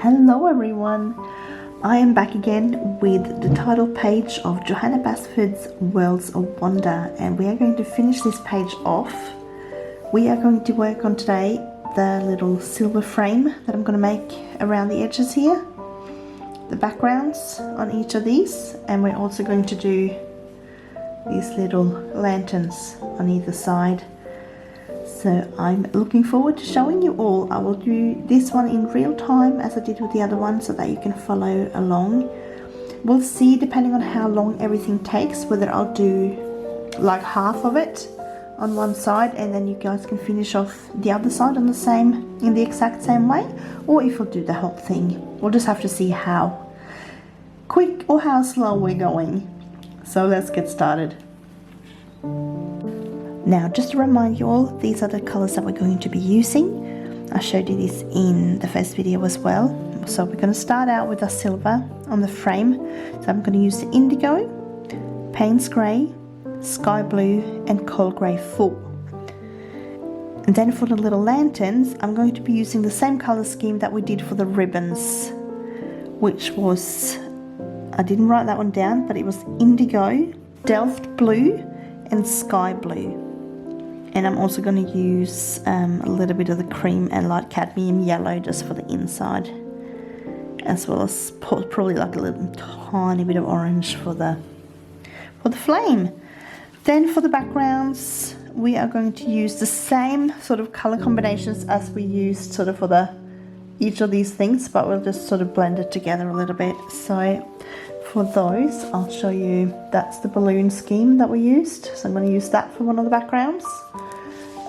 Hello everyone, I am back again with the title page of Johanna Basford's Worlds of Wonder, and we are going to finish this page off. We are going to work on today the little silver frame that I'm going to make around the edges here, the backgrounds on each of these, and we're also going to do these little lanterns on either side. So I'm looking forward to showing you all. I will do this one in real time as I did with the other one so that you can follow along. We'll see, depending on how long everything takes, whether I'll do like half of it on one side and then you guys can finish off the other side on in the exact same way, or if I'll do the whole thing. We'll just have to see how quick or how slow we're going. So let's get started. Now, just to remind you all, these are the colors that we're going to be using. I showed you this in the first video as well. So we're going to start out with a silver on the frame. So I'm going to use the indigo, Payne's grey, sky blue and coal grey full. And then for the little lanterns, I'm going to be using the same color scheme that we did for the ribbons, which was, I didn't write that one down, but it was indigo, delft blue and sky blue. And I'm also going to use a little bit of the cream and light cadmium yellow just for the inside, as well as probably like a little tiny bit of orange for the flame. Then for the backgrounds, we are going to use the same sort of color combinations as we used sort of for each of these things, but we'll just sort of blend it together a little bit. So for those, I'll show you, that's the balloon scheme that we used. So I'm going to use that for one of the backgrounds.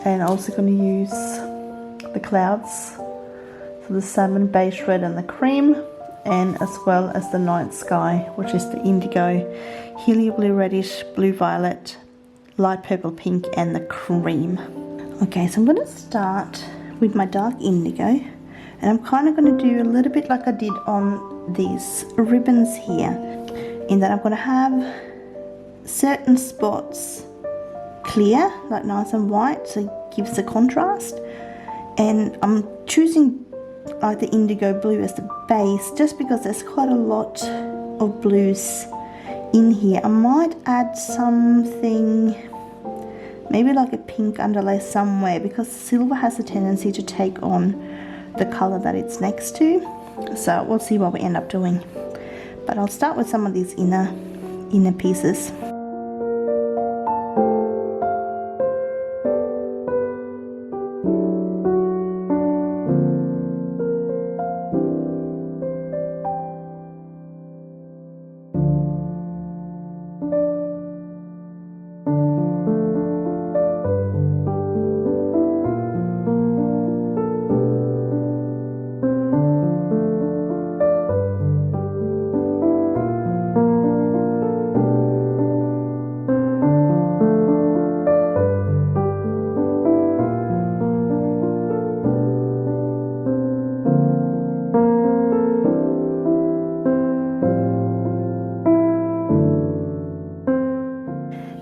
And I'm also going to use the clouds, so the salmon, beige red and the cream, and as well as the night sky, which is the indigo, helio blue reddish, blue violet, light purple pink and the cream. Okay, so I'm going to start with my dark indigo, and I'm kind of going to do a little bit like I did on these ribbons here, in that I'm going to have certain spots clear, like nice and white, so it gives the contrast. And I'm choosing like the indigo blue as the base just because there's quite a lot of blues in here. I might add something, maybe like a pink underlay somewhere, because silver has a tendency to take on the color that it's next to. So we'll see what we end up doing, but I'll start with some of these inner pieces.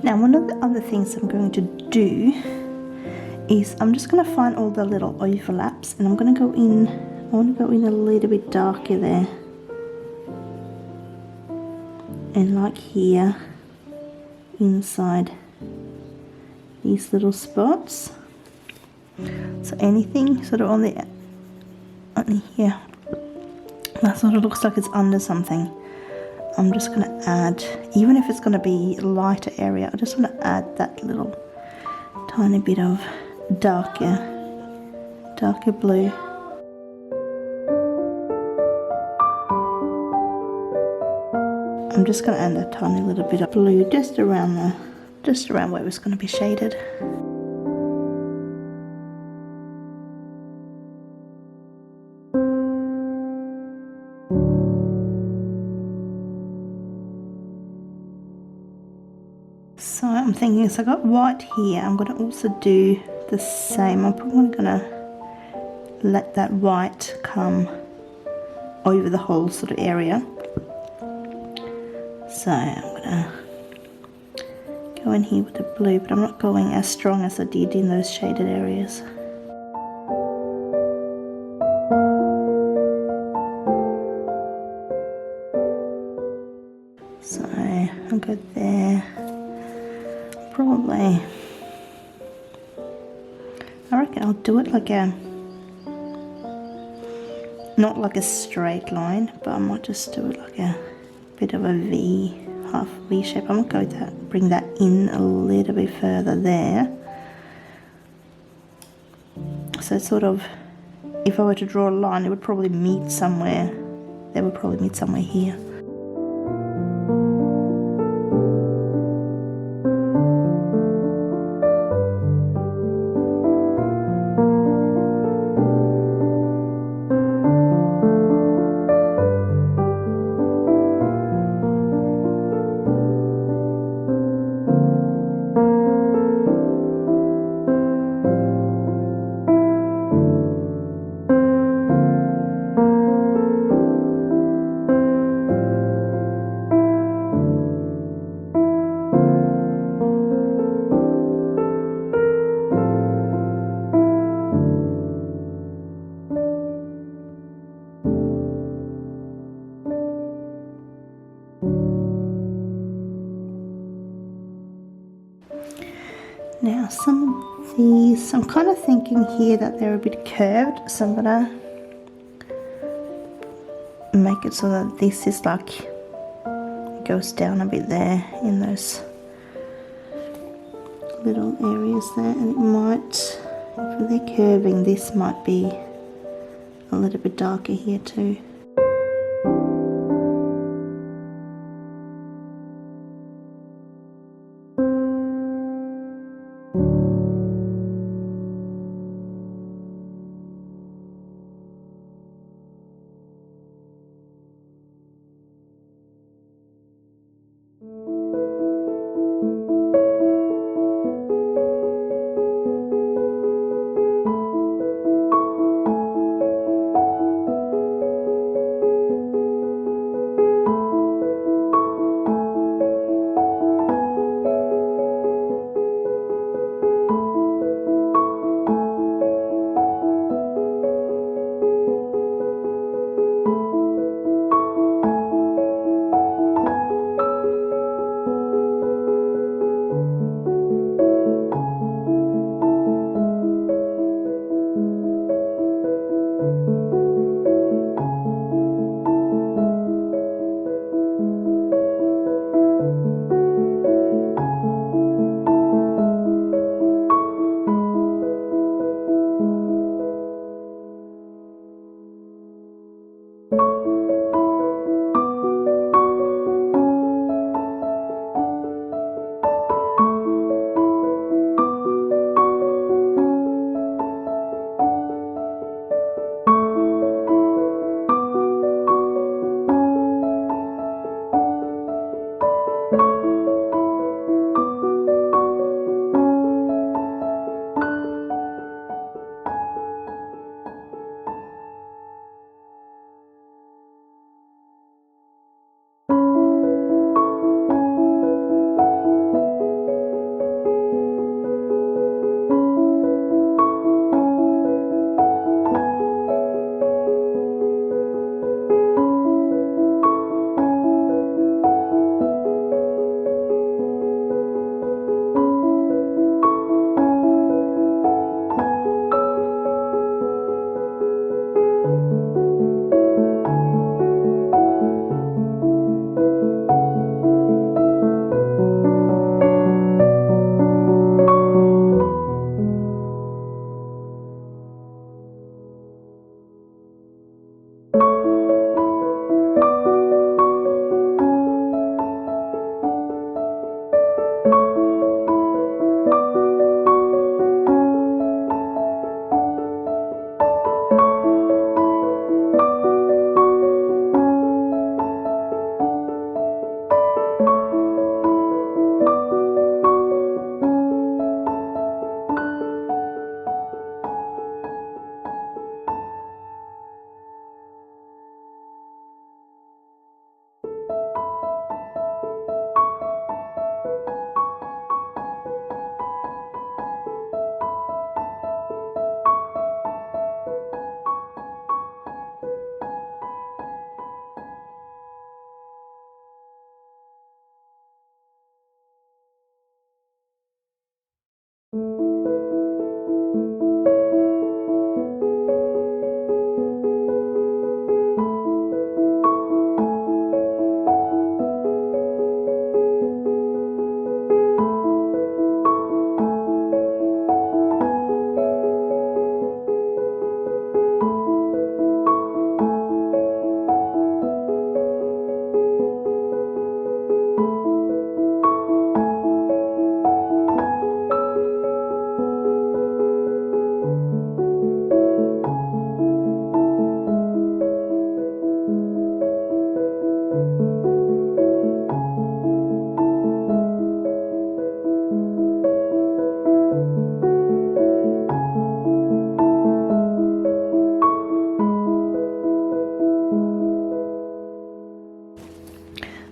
Now, one of the other things I'm going to do is I'm just going to find all the little overlaps, and I'm going to go in, I want to go in a little bit darker there, and like here inside these little spots. So anything sort of on here that sort of looks like it's under something, I'm just going to add, even if it's going to be a lighter area, I just want to add that little tiny bit of darker blue. I'm just going to add a tiny little bit of blue just around where it's going to be shaded. So I'm thinking, so I got white here, I'm going to also do the same. I'm probably going to let that white come over the whole sort of area. So I'm going to go in here with the blue, but I'm not going as strong as I did in those shaded areas. go there. Probably. I reckon I'll do it like a, not like a straight line, but I might just do it like a bit of a V, half V shape. I'm gonna go with that, bring that in a little bit further there. So it's sort of, if I were to draw a line, it would probably meet somewhere. They would probably meet somewhere here. Now some of these, I'm kind of thinking here that they're a bit curved, so I'm gonna make it so that this is like, goes down a bit there in those little areas there, and it might, if they're curving, this might be a little bit darker here too.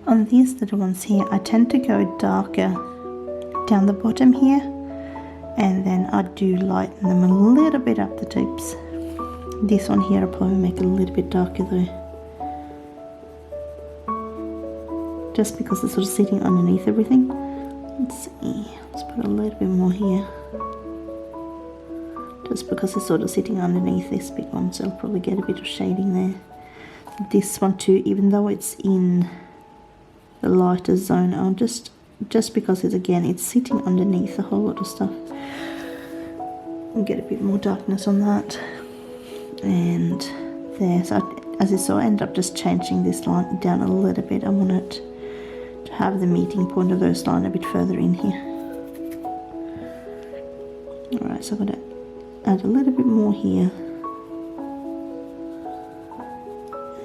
On these little ones here, I tend to go darker down the bottom here, and then I do lighten them a little bit up the tips. This one here I'll probably make it a little bit darker though, just because it's sort of sitting underneath everything. Let's see, let's put a little bit more here, just because it's sort of sitting underneath this big one, so I'll probably get a bit of shading there. This one too, even though it's in the lighter zone, I'll just because it's sitting underneath a whole lot of stuff, and get a bit more darkness on that. And there, so as you saw, I end up just changing this line down a little bit. I want it to have the meeting point of those lines a bit further in here. Alright, so I'm going to add a little bit more here,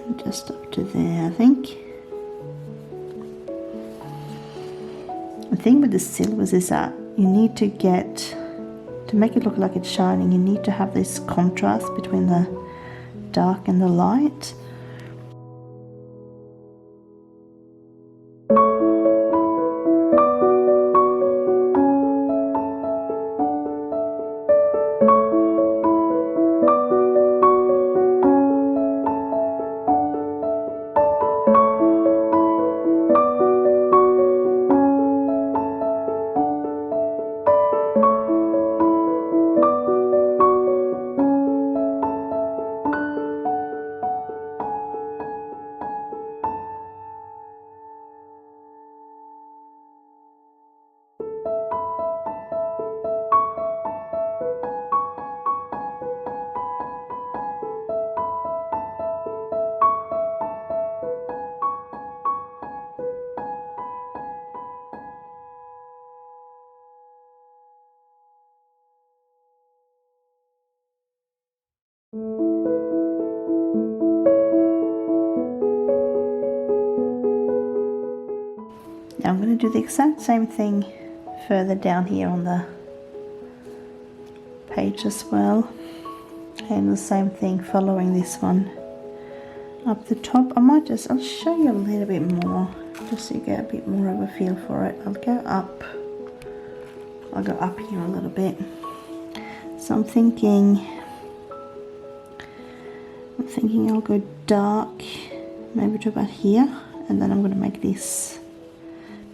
and just up to there, I think. The thing with the silvers is that you need to make it look like it's shining, you need to have this contrast between the dark and the light. Now I'm going to do the exact same thing further down here on the page as well, and the same thing following this one up the top. I'll show you a little bit more just so you get a bit more of a feel for it. I'll go up here a little bit. So I'm thinking I'll go dark maybe to about here, and then I'm going to make this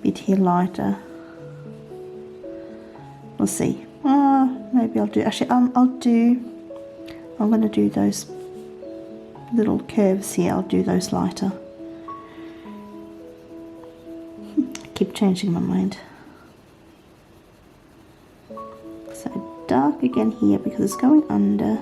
bit here lighter. We'll see. Maybe I'll do, actually I'm going to do those little curves here, I'll do those lighter. I keep changing my mind. So dark again here because it's going under.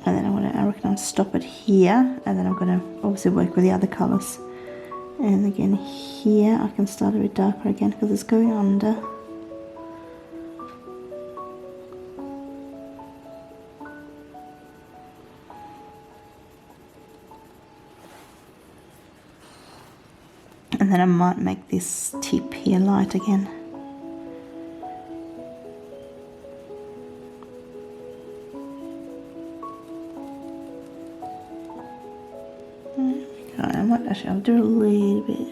And then I reckon I'll stop it here, and then I'm going to obviously work with the other colours. And again here I can start a bit darker again because it's going under. And then I might make this tip here light again. I'll do a little bit.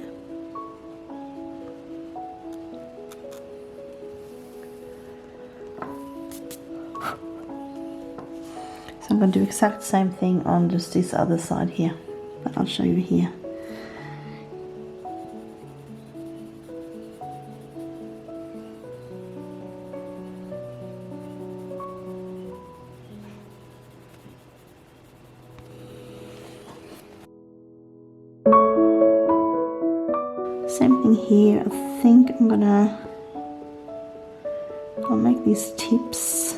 So I'm going to do exact same thing on just this other side here, but I'll show you here. Same thing here. I think I'll make these tips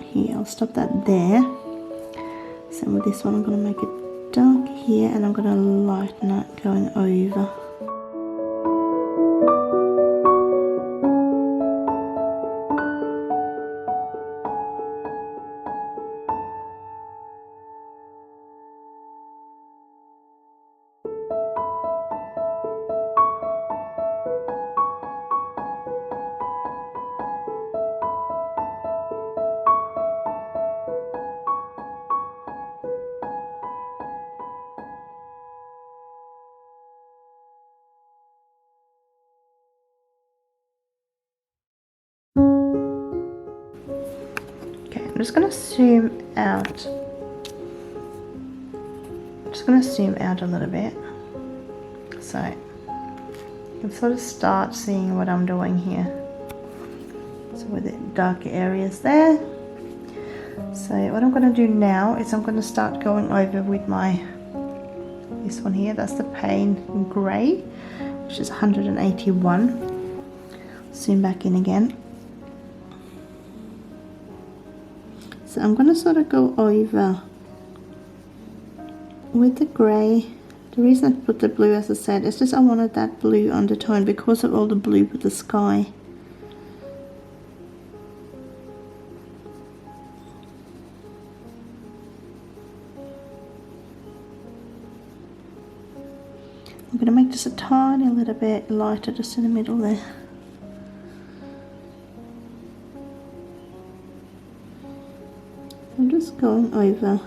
here. I'll stop that there. Same with this one. I'm going to make it dark here, and I'm going to lighten it going over. I'm just going to zoom out. Just going to zoom out a little bit, so you can sort of start seeing what I'm doing here. So with the darker areas there. So what I'm going to do now is I'm going to start going over with this one here. That's the Pain Grey, which is 181. Zoom back in again. So I'm going to sort of go over with the grey. The reason I put the blue, as I said, is just I wanted that blue undertone because of all the blue with the sky. I'm going to make this a tiny little bit lighter just in the middle there. I'm just going over.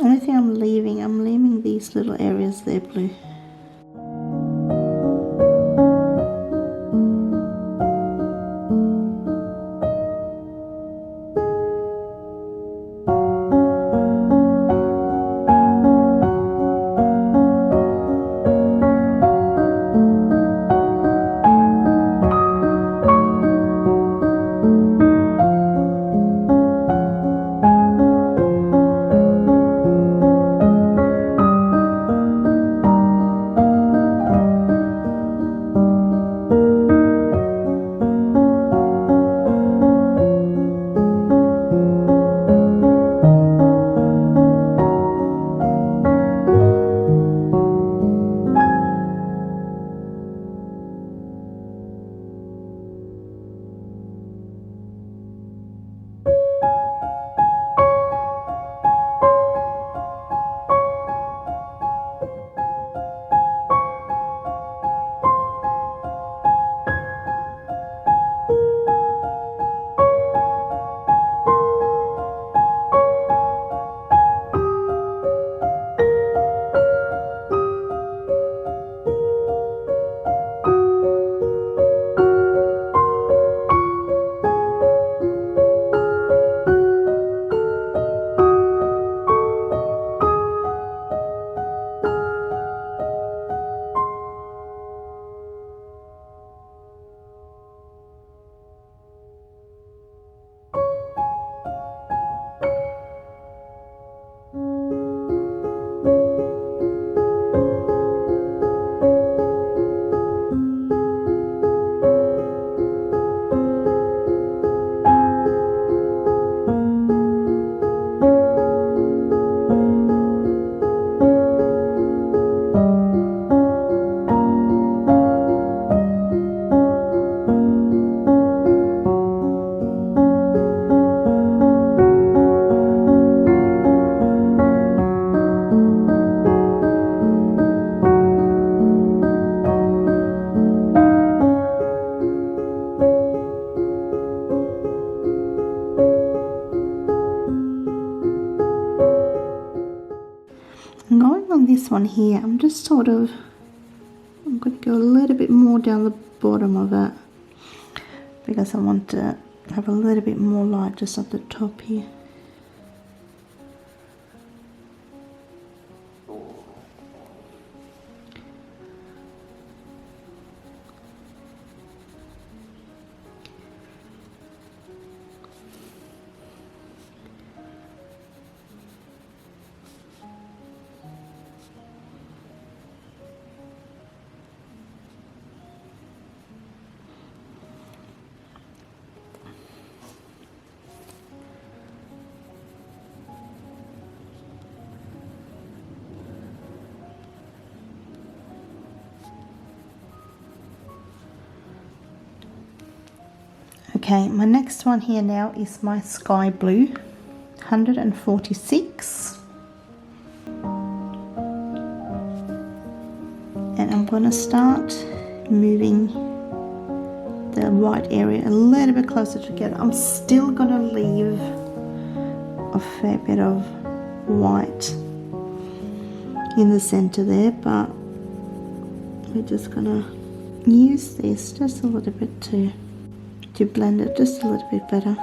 Only thing I'm leaving these little areas there blue. Going on this one here, I'm going to go a little bit more down the bottom of it because I want to have a little bit more light just at the top here. Okay, my next one here now is my sky blue, 146. And I'm going to start moving the white area a little bit closer together. I'm still going to leave a fair bit of white in the center there, but we're just gonna use this just a little bit to blend it just a little bit better.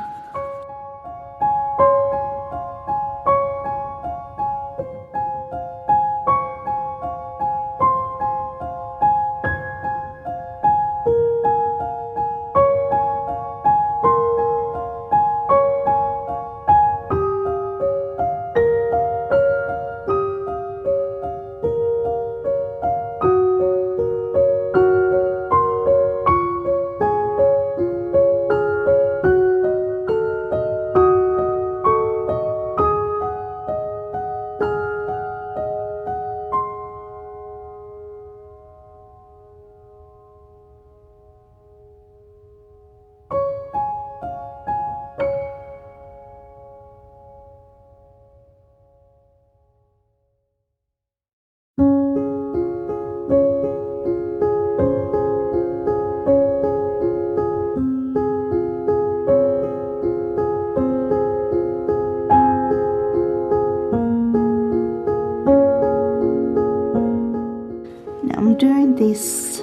I'm doing these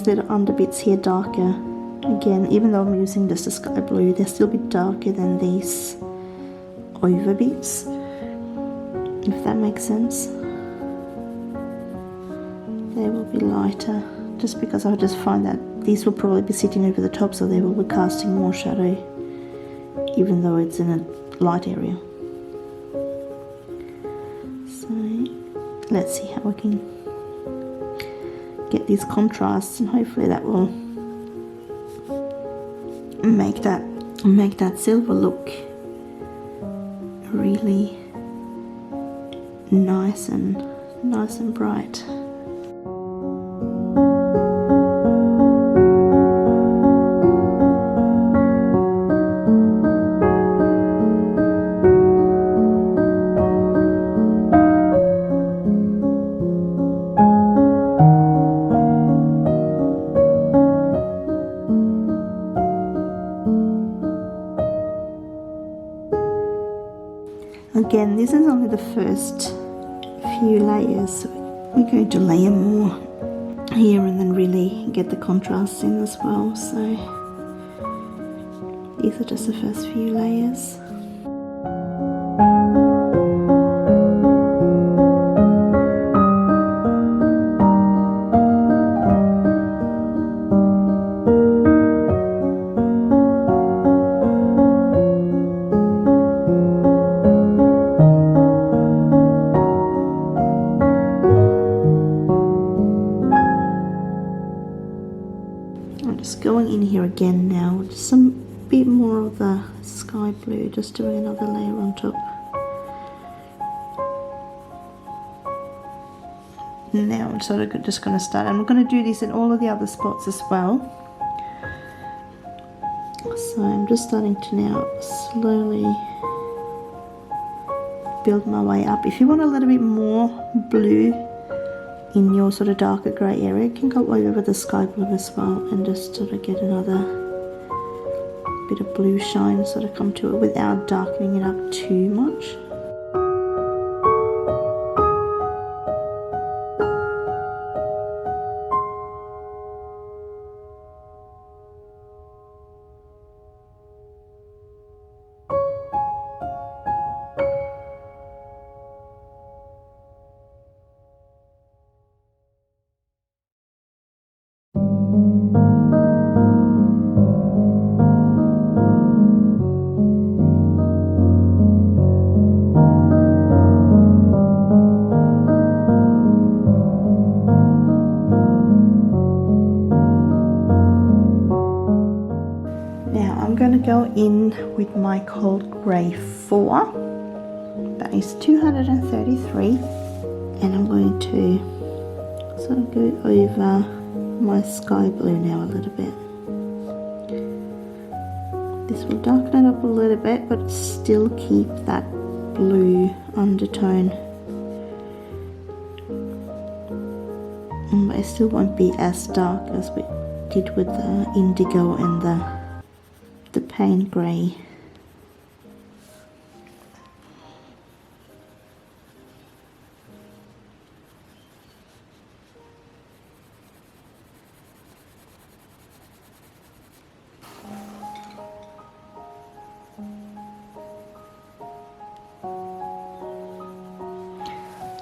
little under bits here darker. Again, even though I'm using just a sky blue, they're still a bit darker than these over bits, if that makes sense. They will be lighter, just because I just find that these will probably be sitting over the top, so they will be casting more shadow, even though it's in a light area. So let's see how we can get these contrasts, and hopefully that will make that silver look really nice and bright. Again, this is only the first few layers. We're going to layer more here and then really get the contrast in as well. So these are just the first few layers. Going in here again now, just some bit more of the sky blue, just doing another layer on top. Now I'm sort of just going to start. I'm going to do this in all of the other spots as well. So I'm just starting to now slowly build my way up. If you want a little bit more blue in your sort of darker grey area, you can go over with the sky blue as well and just sort of get another bit of blue shine sort of come to it without darkening it up too much. Go in with my cold grey 4, that is 233, and I'm going to sort of go over my sky blue now a little bit. This will darken it up a little bit but still keep that blue undertone, but it still won't be as dark as we did with the indigo and the paint grey.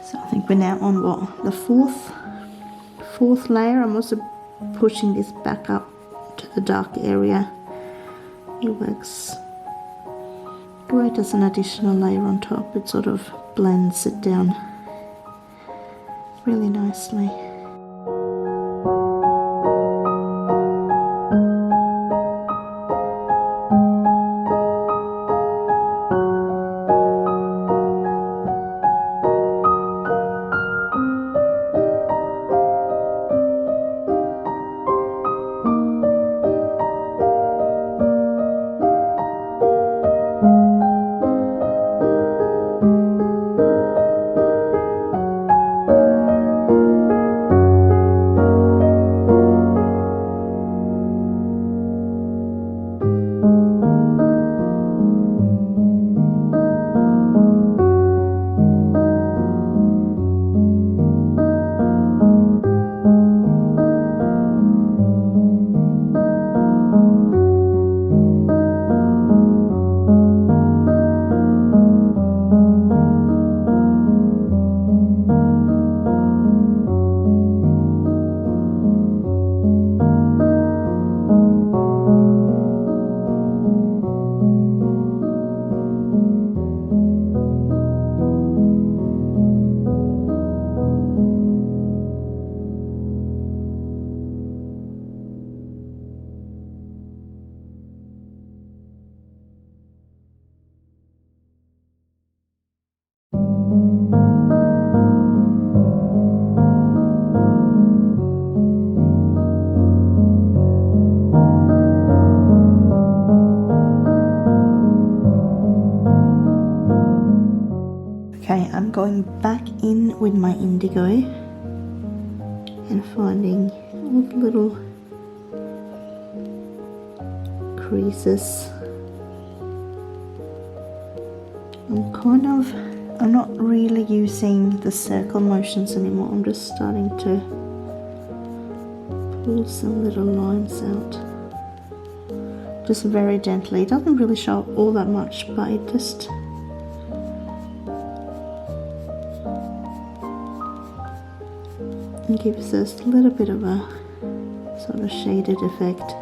So I think we're now on what, the fourth layer. I'm also pushing this back up to the dark area. It works great as an additional layer on top. It sort of blends it down really nicely. Okay, I'm going back in with my indigo and finding all the little creases. I'm not really using the circle motions anymore. I'm just starting to pull some little lines out. Just very gently. It doesn't really show up all that much, but it just gives us a little bit of a sort of shaded effect.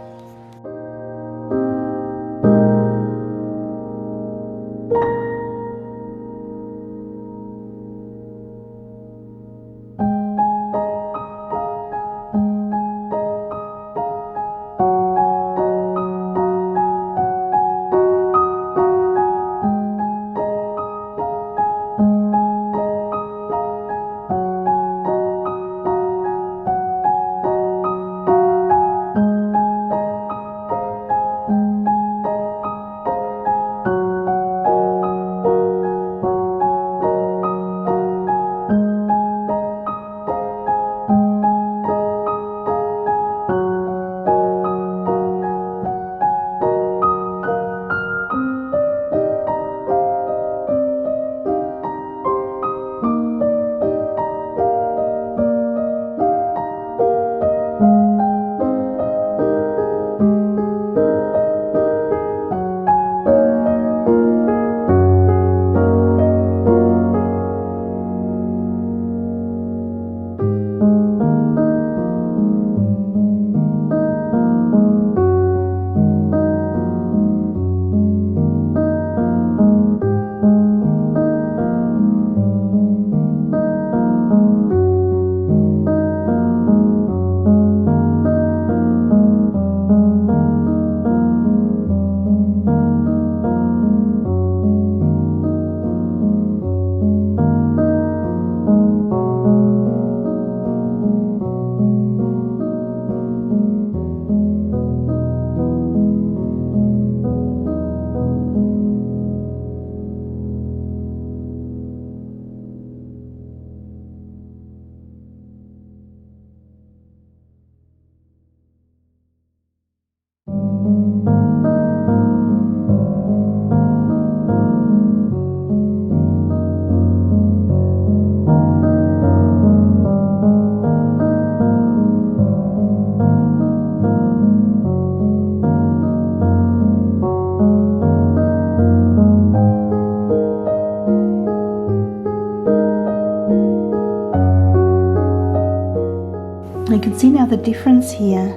You can see now the difference here.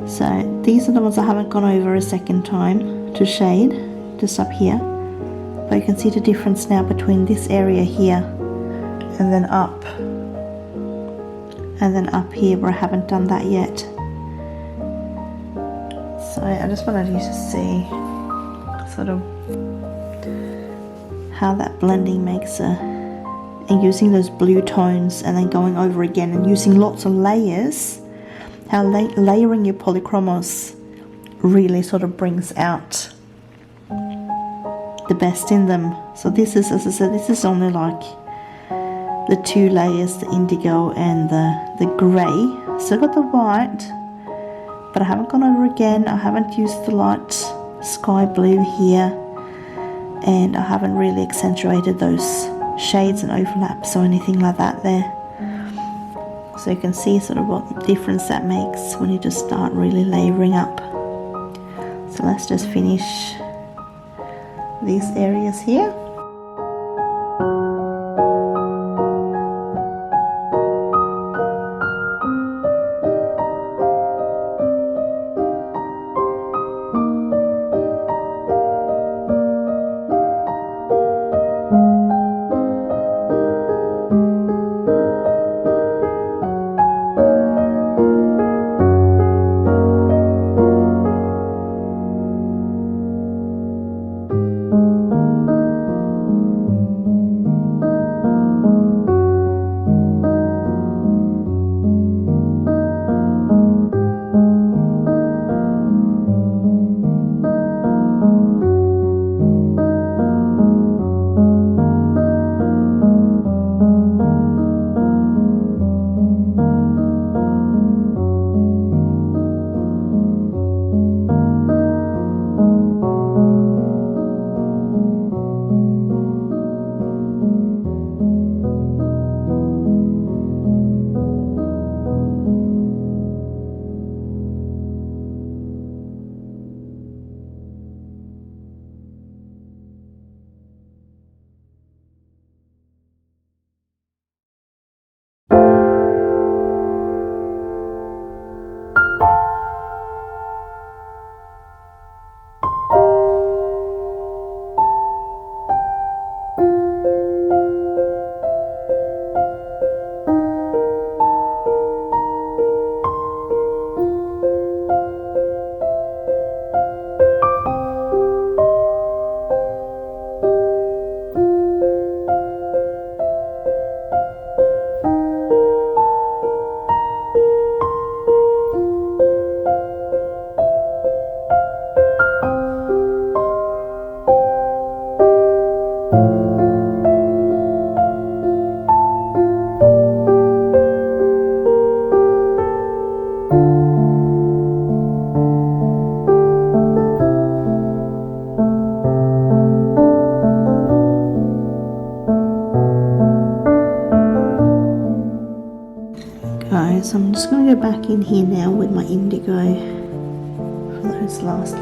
So these are the ones I haven't gone over a second time to shade, just up here. But you can see the difference now between this area here and then up. And then up here where I haven't done that yet. So I just wanted you to see sort of how that blending makes and using those blue tones and then going over again and using lots of layers, how layering your polychromos really sort of brings out the best in them. So this is, as I said, this is only like the 2 layers, the indigo and the grey. Still got the white, but I haven't gone over again. I haven't used the light sky blue here, and I haven't really accentuated those shades and overlaps or anything like that there. So you can see sort of what difference that makes when you just start really layering up. So let's just finish these areas here. So I'm just going to go back in here now with my indigo for those last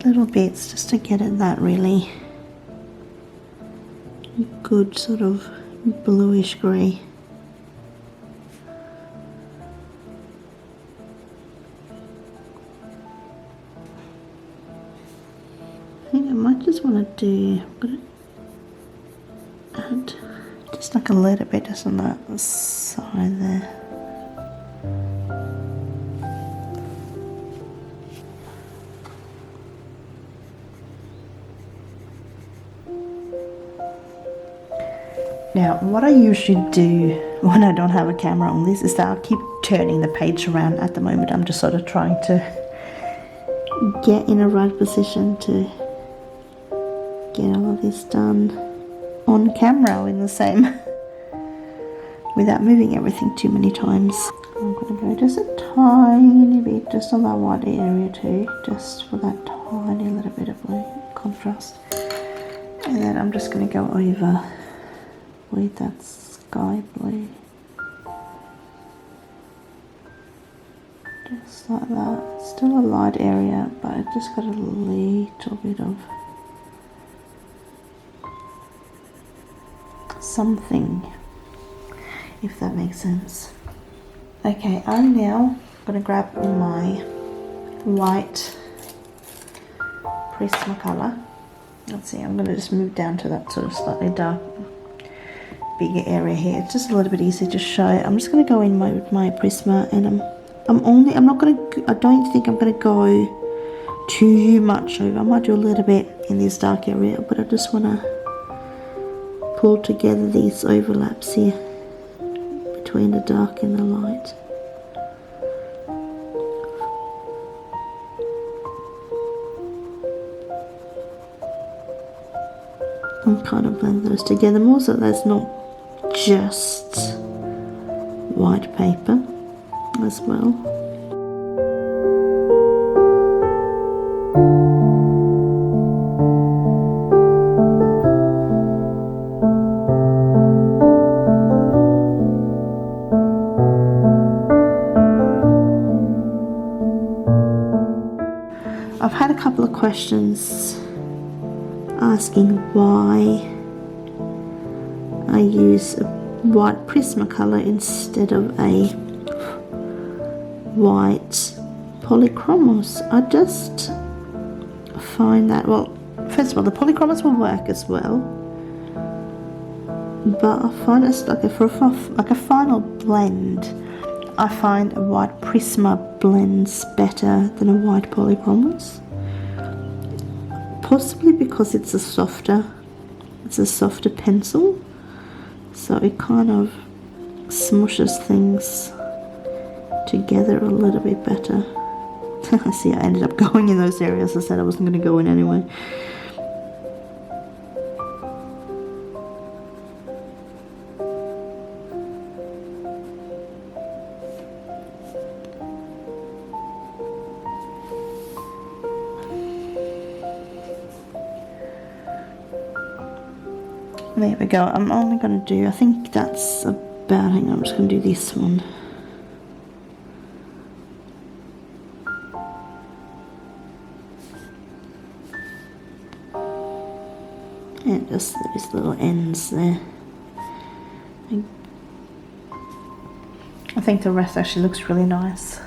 little bits, just to get it that really good sort of bluish grey. I think I might just want to do, I'm going to add just like a little bit just on that side there. Now, what I usually do when I don't have a camera on this is that I'll keep turning the page around. At the moment, I'm just sort of trying to get in a right position to get all of this done on camera in the same, without moving everything too many times. I'm going to go just a tiny bit, just on that white area too, just for that tiny little bit of blue contrast. And then I'm just going to go over with that sky blue. Just like that. Still a light area, but I just got a little bit of something, if that makes sense. Okay, I'm now going to grab my white Prismacolor. Let's see, I'm going to just move down to that sort of slightly dark, bigger area here. It's just a little bit easier to show. I'm just going to go in with my Prisma, and I don't think I'm going to go too much over. I might do a little bit in this dark area, but I just want to pull together these overlaps here between the dark and the light. And kind of blend those together more so that's not just white paper as well. I've had a couple of questions asking why I use a white Prismacolor instead of a white Polychromos. I just find that, well, first of all, the Polychromos will work as well, but I find it's like a final blend. I find a white Prisma blends better than a white Polychromos. Possibly because it's a softer pencil, so it kind of smushes things together a little bit better. See, I ended up going in those areas I said I wasn't going to go in anyway. There we go. I'm only going to do, I think that's about, hang on, I'm just going to do this one. And just those little ends there. I think the rest actually looks really nice.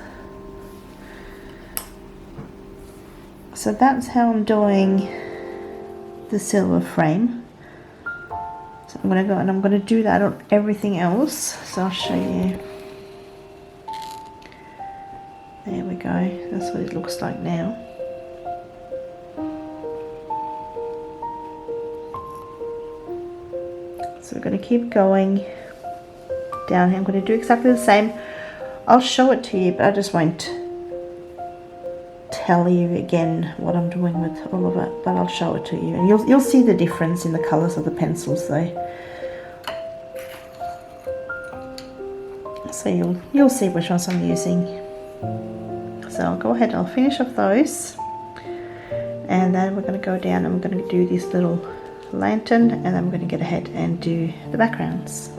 So that's how I'm doing the silver frame. So I'm going to go and I'm going to do that on everything else. So I'll show you. There we go. That's what it looks like now. So we're going to keep going down here. I'm going to do exactly the same. I'll show it to you, but I just won't tell you again what I'm doing with all of it, but I'll show it to you, and you'll see the difference in the colours of the pencils though. So you'll see which ones I'm using. So I'll go ahead and I'll finish off those, and then we're going to go down and we're going to do this little lantern, and then I'm going to get ahead and do the backgrounds.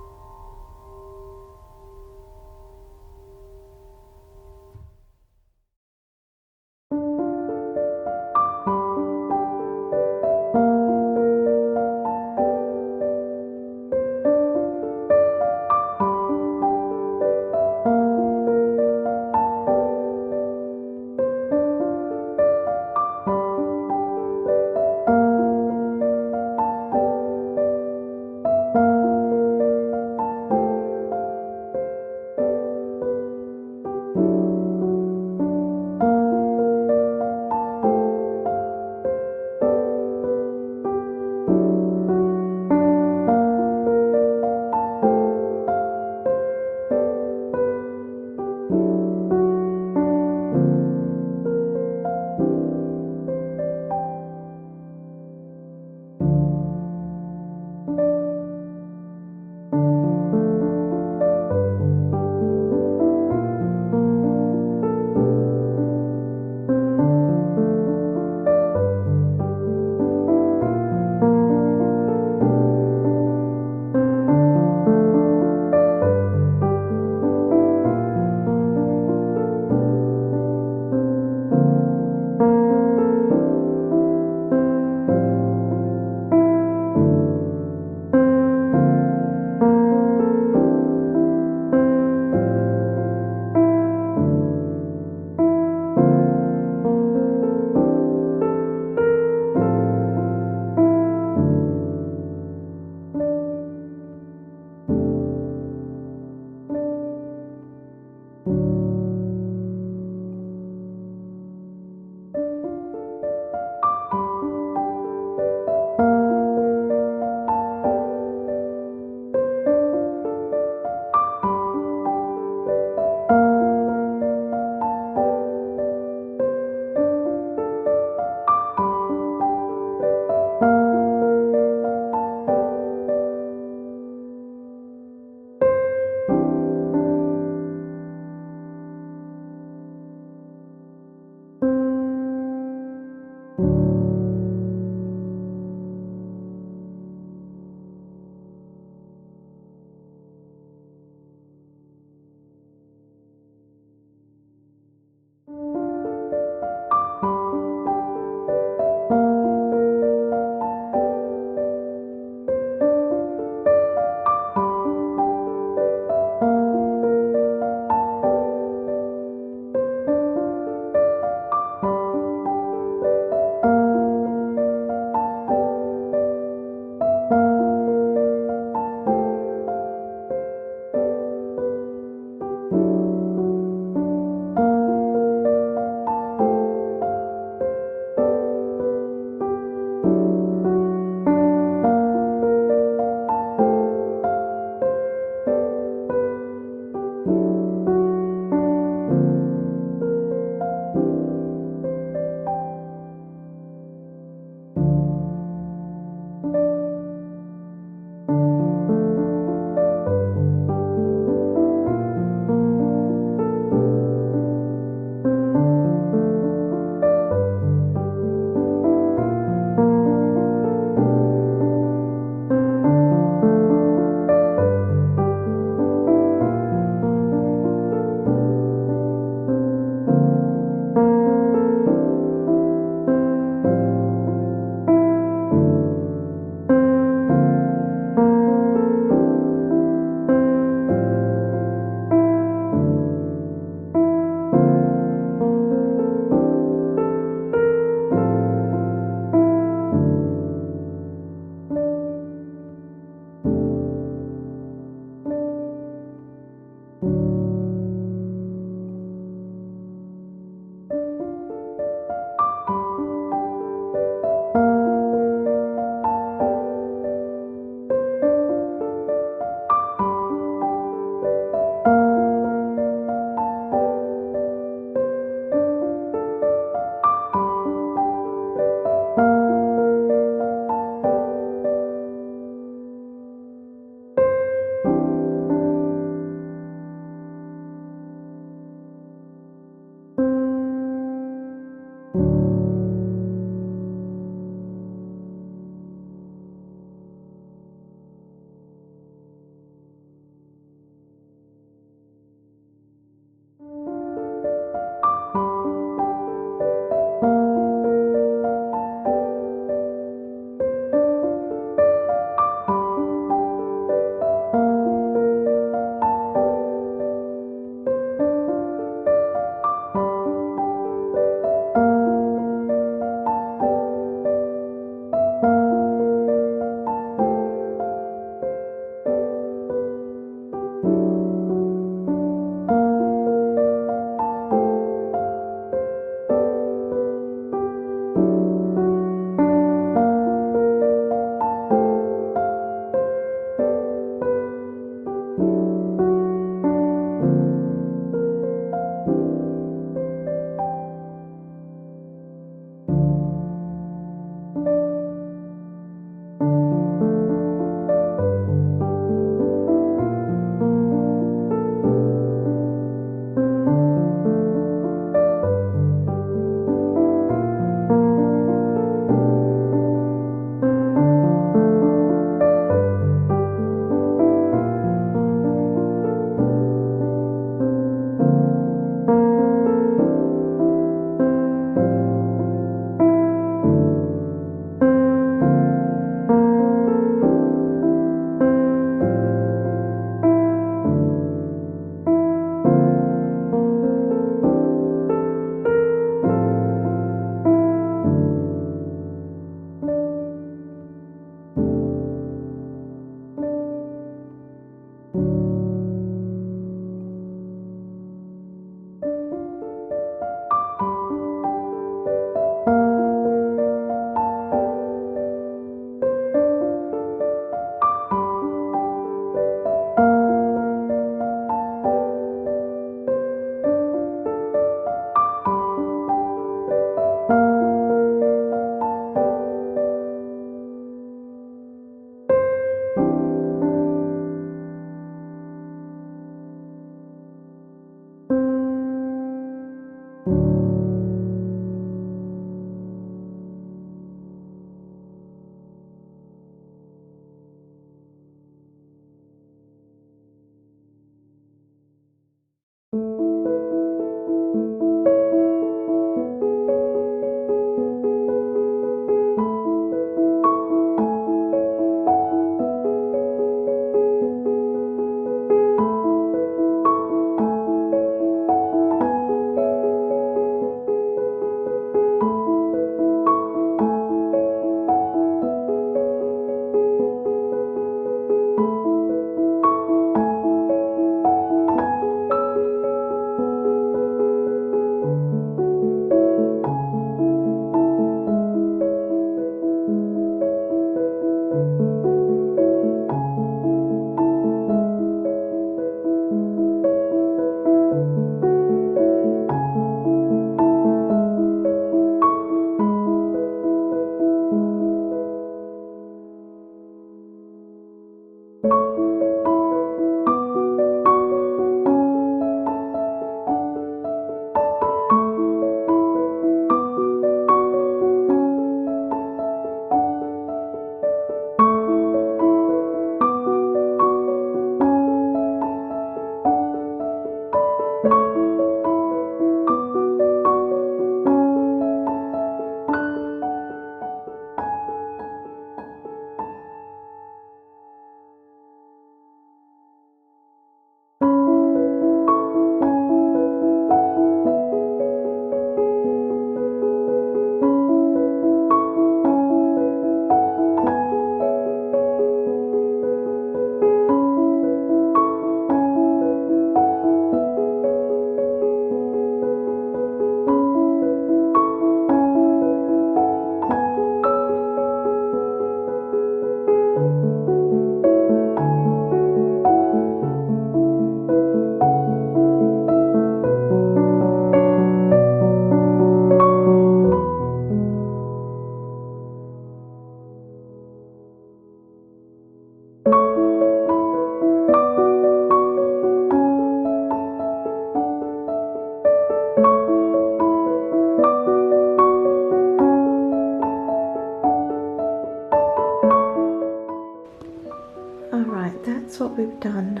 Alright, that's what we've done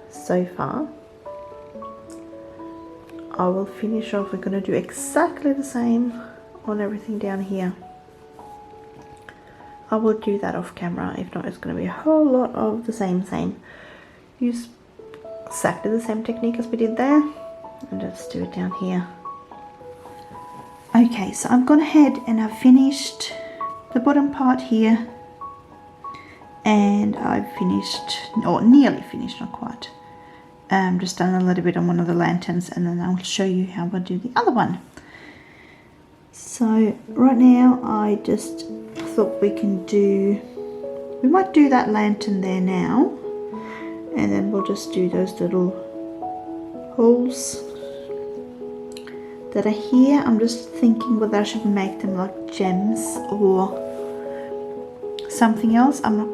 so far. I will finish off. We're going to do exactly the same on everything down here. I will do that off camera, if not it's going to be a whole lot of the same. Use exactly the same technique as we did there, and just do it down here. Okay, so I've gone ahead and I've finished the bottom part here, and I've finished, or nearly finished, not quite. Just done a little bit on one of the lanterns, and then I'll show you how I do the other one. So right now I just thought we might do that lantern there now, and then we'll just do those little holes that are here. I'm just thinking whether I should make them like gems or something else. I'm not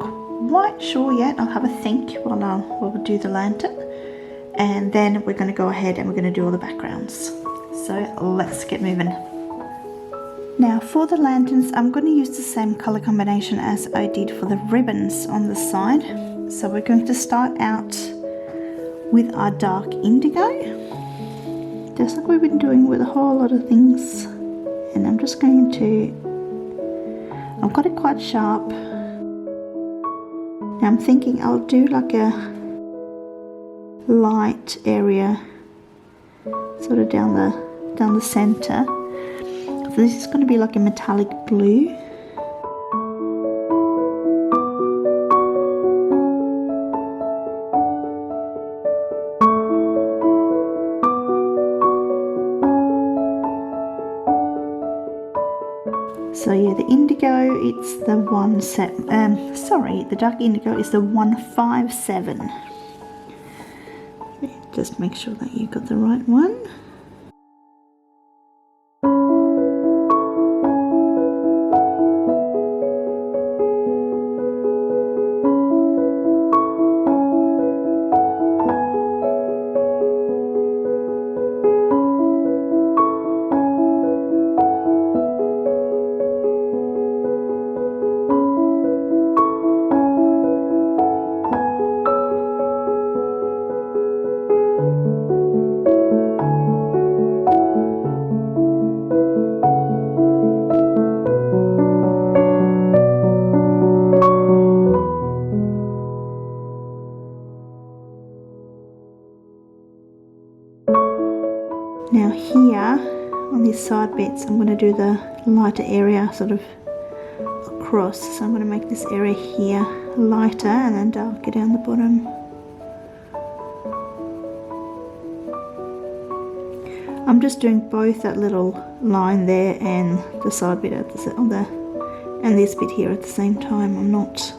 quite sure yet. I'll have a think while we do the lantern, and then we're going to go ahead and we're going to do all the backgrounds. So let's get moving. Now for the lanterns, I'm going to use the same color combination as I did for the ribbons on the side. So we're going to start out with our dark indigo, just like we've been doing with a whole lot of things. And I'm just going to, I've got it quite sharp. Now I'm thinking I'll do like a light area sort of down the center. So this is going to be like a metallic blue. So yeah, the indigo, it's the the dark indigo is the 157. Just make sure that you got the right one. dark bits, I'm going to do the lighter area sort of across. So I'm going to make this area here lighter and then darker down the bottom. I'm just doing both that little line there and the side bit at and this bit here at the same time. I'm not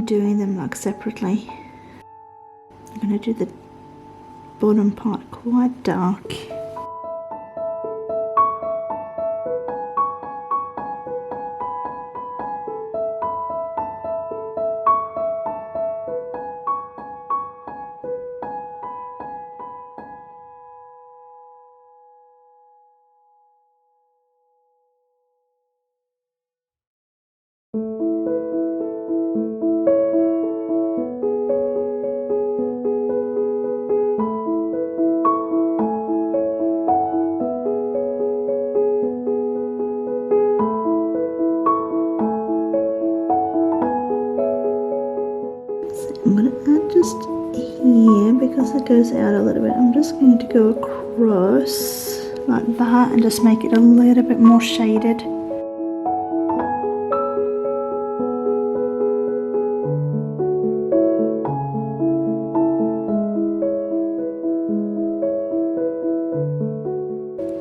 doing them like separately. I'm going to do the bottom part quite dark. I'm going to add just here because it goes out a little bit. I'm just going to go across like that and just make it a little bit more shaded.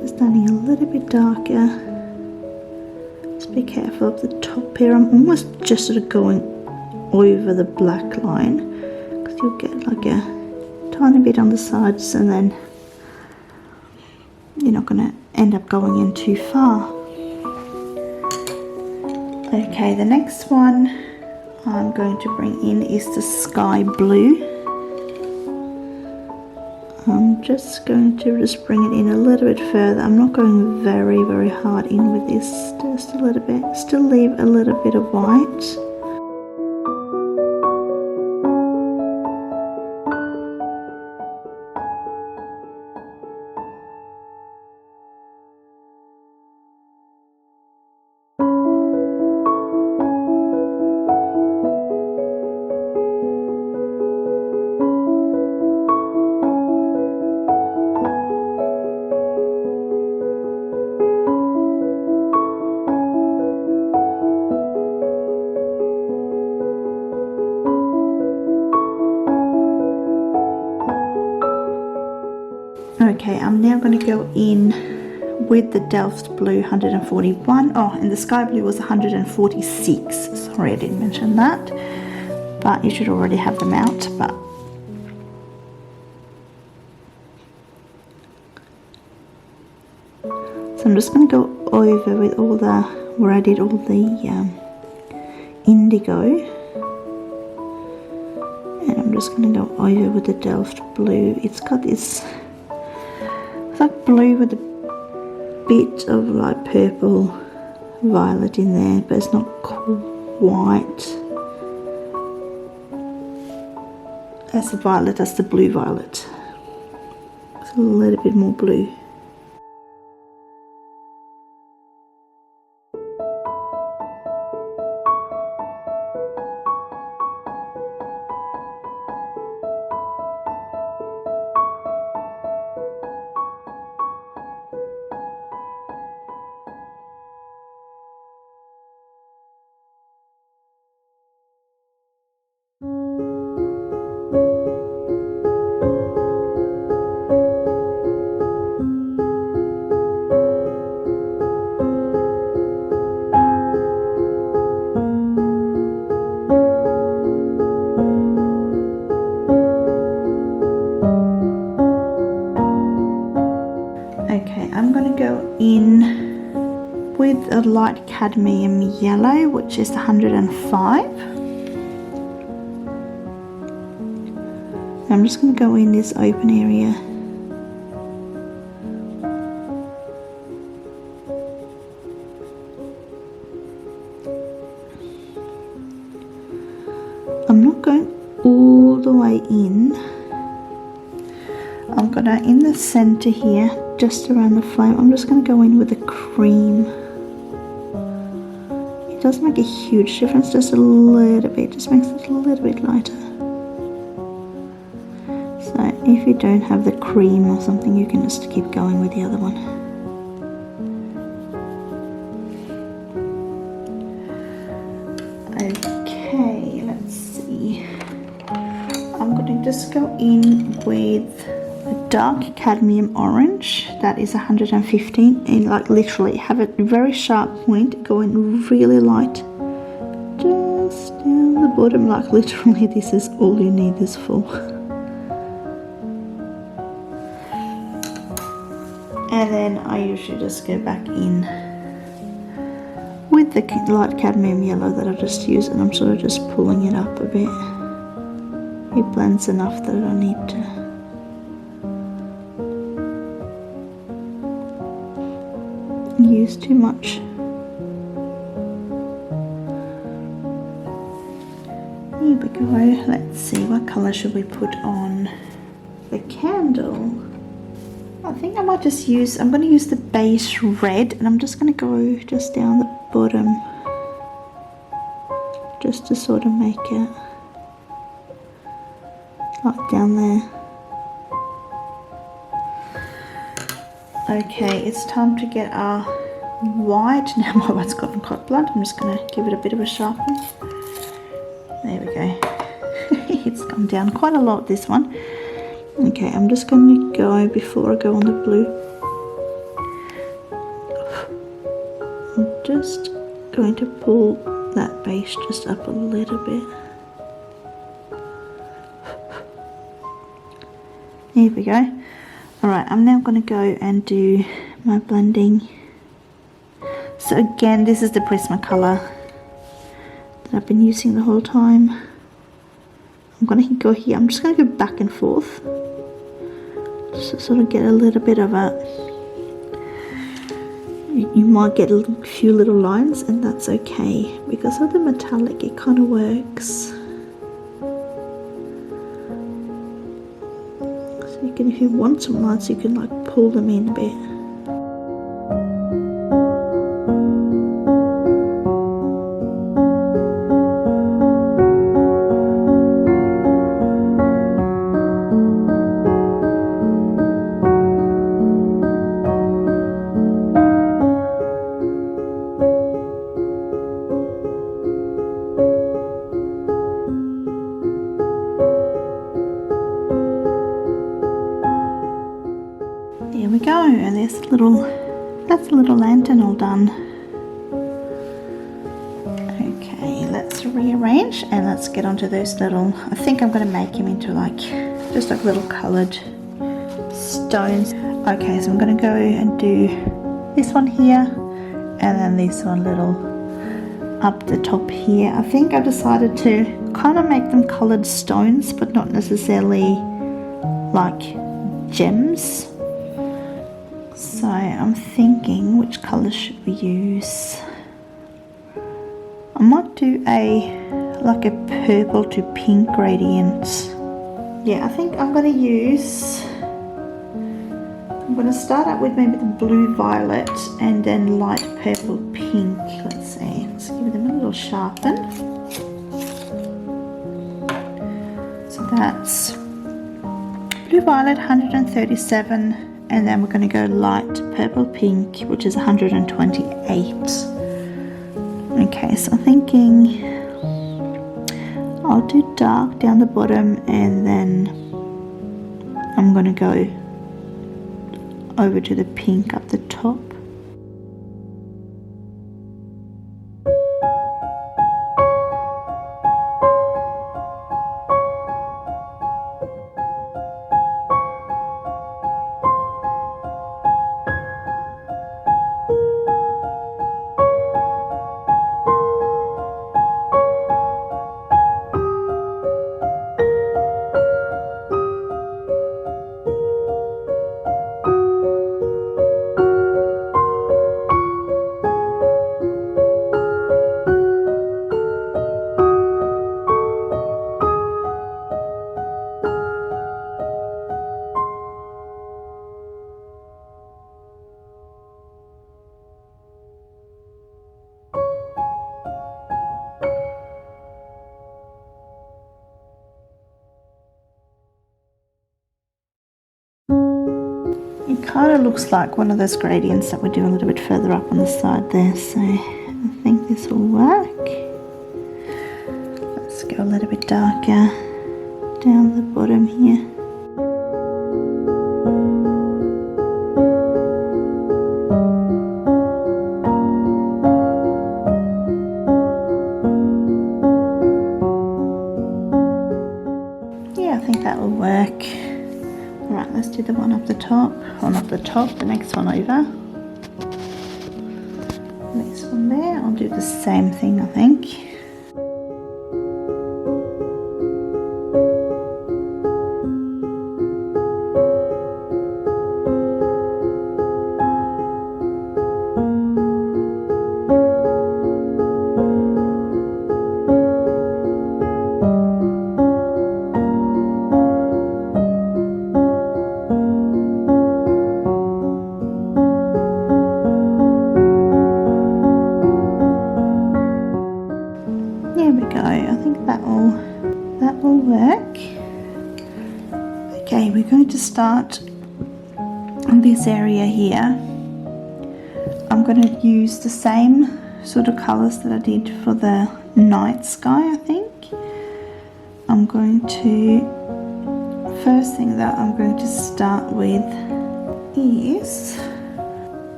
Just adding a little bit darker. Just be careful of the top here. I'm almost just sort of going over the black line because you'll get like a tiny bit on the sides and then you're not going to end up going in too far. Okay, the next one I'm going to bring in is the sky blue. I'm just going to bring it in a little bit further. I'm not going very hard in with this, just a little bit. Still leave a little bit of white. Okay, I'm now going to go in with the Delft blue 141. Oh, and the sky blue was 146. Sorry, I didn't mention that. But you should already have them out. But so I'm just going to go over with all the where I did all the indigo, and I'm just going to go over with the Delft blue. It's got this. It's like blue with a bit of like purple violet in there, but it's not quite as the violet as the blue violet. It's a little bit more blue. Okay, I'm going to go in with a light cadmium yellow, which is 105. I'm just going to go in this open area. I'm not going all the way in. I'm gonna, in the center here, just around the flame, I'm just going to go in with the cream. It does make a huge difference, just a little bit, just makes it a little bit lighter. So So if you don't have the cream or something, you can just keep going with the other one. Okay, let's see. I'm going to just go in with a dark cadmium orange. That is 115, and like literally have a very sharp point going really light just down the bottom. Like literally this is all you need this for. And then I usually just go back in with the light cadmium yellow that I just used, and I'm sort of just pulling it up a bit. It blends enough that I don't need to use too much. Here we go. Let's see, what colour should we put on the candle? I think I might just use, I'm going to use the base red, and I'm just going to go just down the bottom just to sort of make it like down there. Okay, it's time to get our white. Now my white's gotten quite blunt. I'm just going to give it a bit of a sharpen. There we go. It's gone down quite a lot, this one. Okay, I'm just going to go, before I go on the blue, I'm just going to pull that base just up a little bit. There we go. Alright, I'm now going to go and do my blending. So again, this is the Prismacolor that I've been using the whole time. I'm going to go here, I'm just going to go back and forth just to sort of get a little bit of a, you might get a few little lines, and that's okay. Because of the metallic, it kind of works. So you can, if you want some lines, you can like pull them in a bit. There we go, and there's a little, that's a little lantern all done. Okay, let's rearrange and let's get onto those little, I think I'm going to make him into like, just like little coloured stones. Okay, so I'm going to go and do this one here, and then this one little up the top here. I think I've decided to kind of make them coloured stones, but not necessarily like gems. So I'm thinking, which colour should we use? I might do like a purple to pink gradient. Yeah, I think I'm going to use, I'm going to start out with maybe the blue violet and then light purple pink. Let's see, let's give them a little sharpen. So that's blue violet 137. And then we're going to go light purple pink, which is 128. Okay, so I'm thinking I'll do dark down the bottom, and then I'm going to go over to the pink up the top. kind of looks like one of those gradients that we do a little bit further up on the side there, so I think this will work. Let's go a little bit darker down the bottom here. Yeah, I think that will work. Alright, let's do the one up the top, or not the top, the next one over. This one there, I'll do the same thing I think. There we go, I think that will work. Okay, we're going to start on this area here. I'm going to use the same sort of colors that I did for the night sky, I think. I'm going to, first thing that I'm going to start with is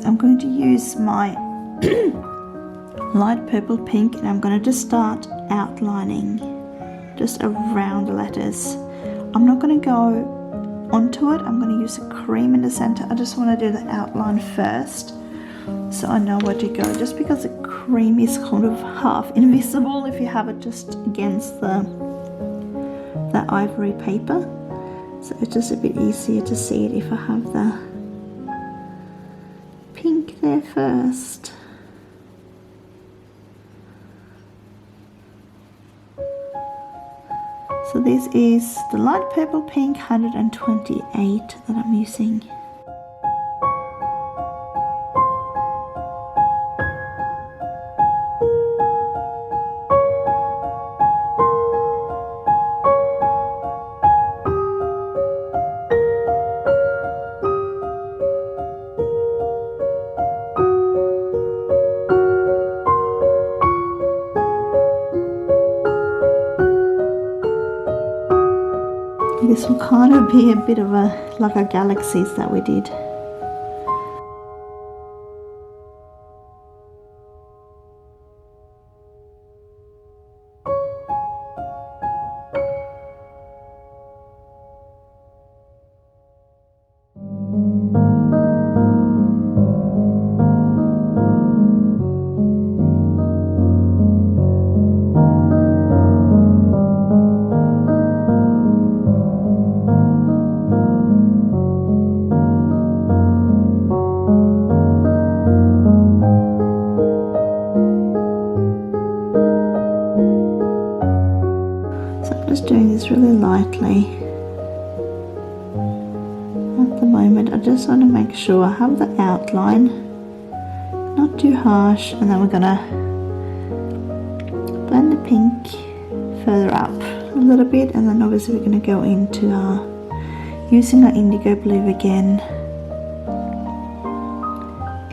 I'm going to use my light purple pink, and I'm going to just start outlining just around the letters. I'm not going to go onto it, I'm going to use a cream in the center. I just want to do the outline first so I know where to go, just because the cream is kind of half invisible if you have it just against the ivory paper, so it's just a bit easier to see it if I have the pink there first. So this is the light purple pink 128 that I'm using. This will kind of be a bit of like a galaxies that we did. Just doing this really lightly at the moment. I just want to make sure I have the outline, not too harsh, and then we're gonna blend the pink further up a little bit, and then obviously we're gonna go into using our indigo blue again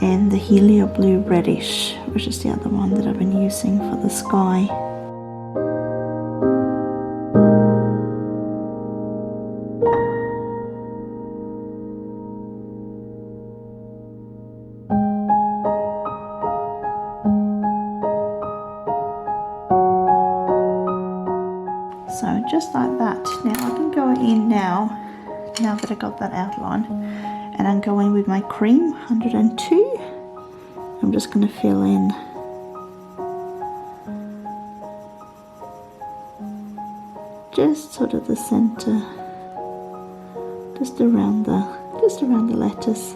and the helio blue reddish, which is the other one that I've been using for the sky. So just like that. Now I can go in now that I got that outline, and I'm going with my cream 102. I'm just going to fill in just sort of the center, just around the letters.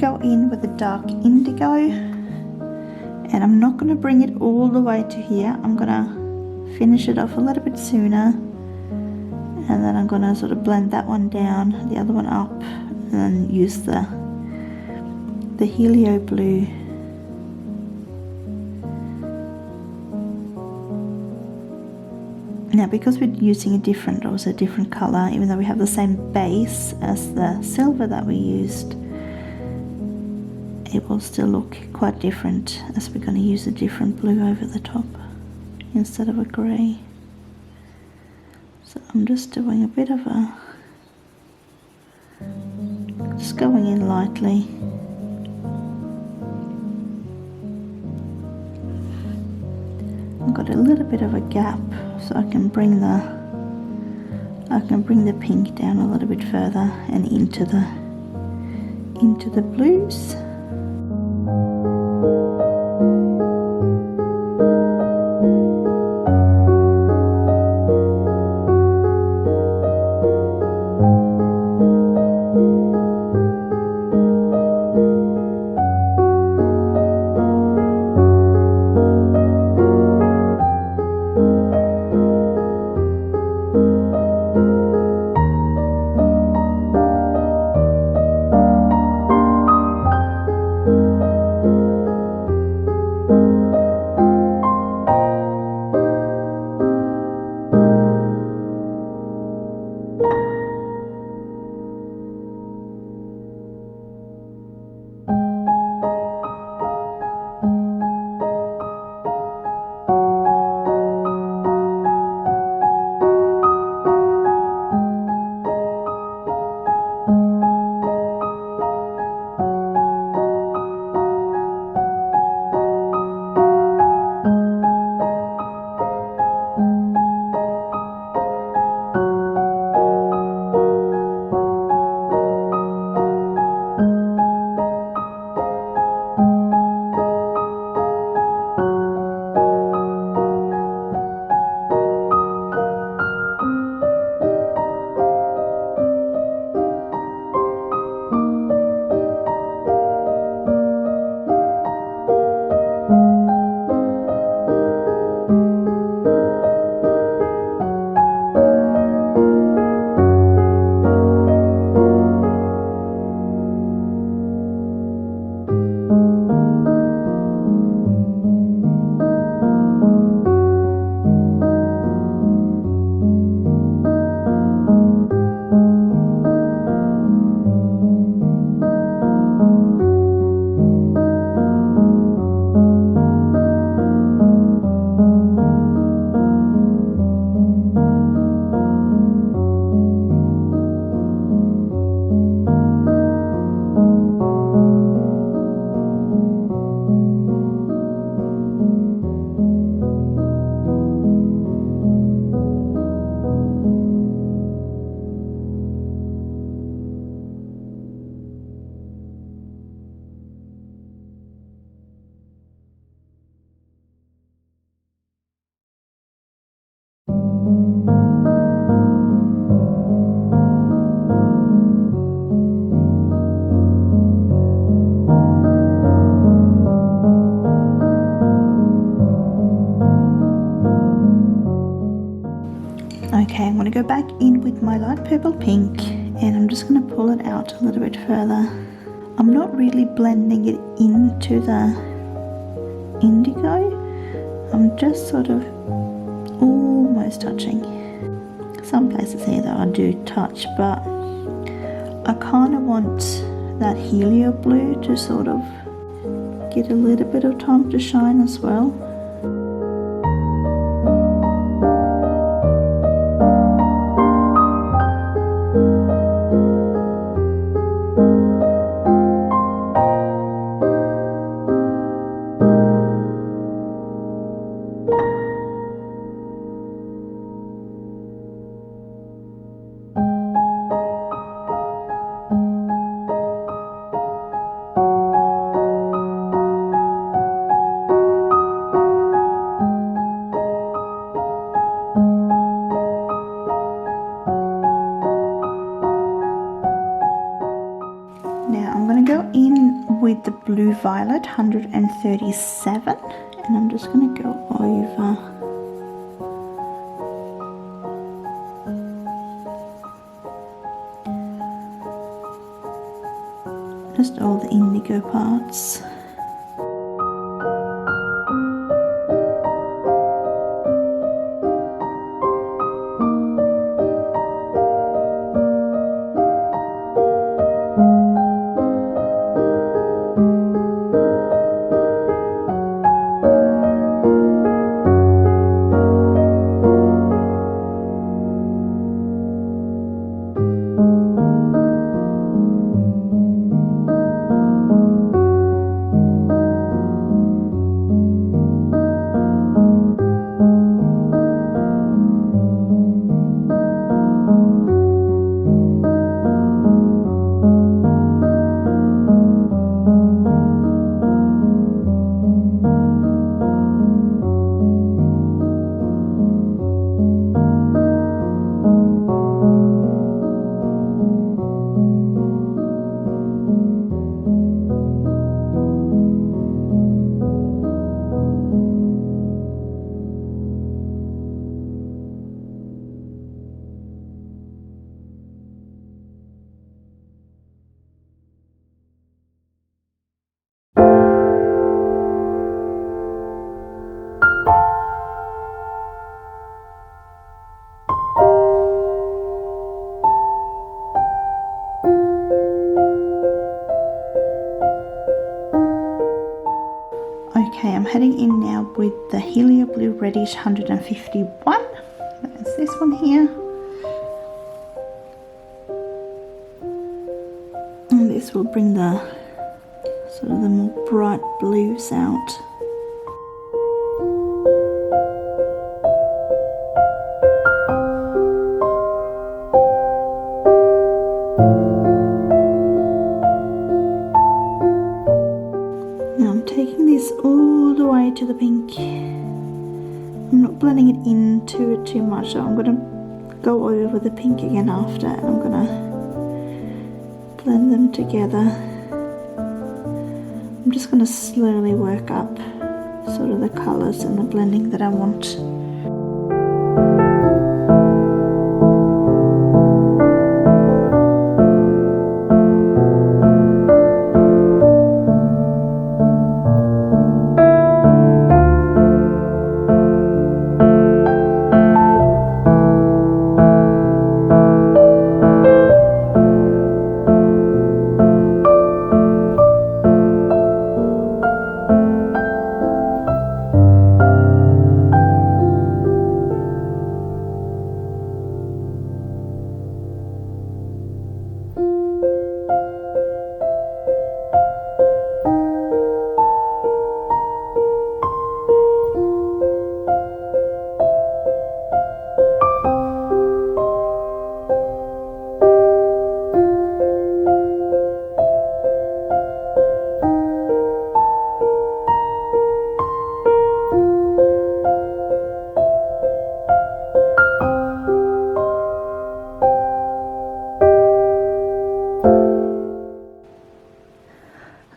go in with a dark indigo, and I'm not going to bring it all the way to here. I'm going to finish it off a little bit sooner, and then I'm going to sort of blend that one down, the other one up, and then use the helio blue. Now, because we're using a different color, even though we have the same base as the silver that we used, it will still look quite different, as we're going to use a different blue over the top instead of a grey. So I'm just doing a bit of just going in lightly. I've got a little bit of a gap, so I can bring the pink down a little bit further and into the blues. Okay, I'm going to go back in with my light purple pink, and I'm just going to pull it out a little bit further. I'm not really blending it into the indigo. I'm just sort of almost touching. Some places here though I do touch, but I kind of want that helio blue to sort of get a little bit of time to shine as well. blue violet 137, and I'm just going to go over just all the indigo parts. Okay, I'm heading in now with the Helio Blue Reddish 151. That's this one here. And this will bring the sort of the more bright blues out. All the way to the pink. I'm not blending it in too much, so I'm going to go over the pink again after, and I'm going to blend them together. I'm just going to slowly work up sort of the colours and the blending that I want.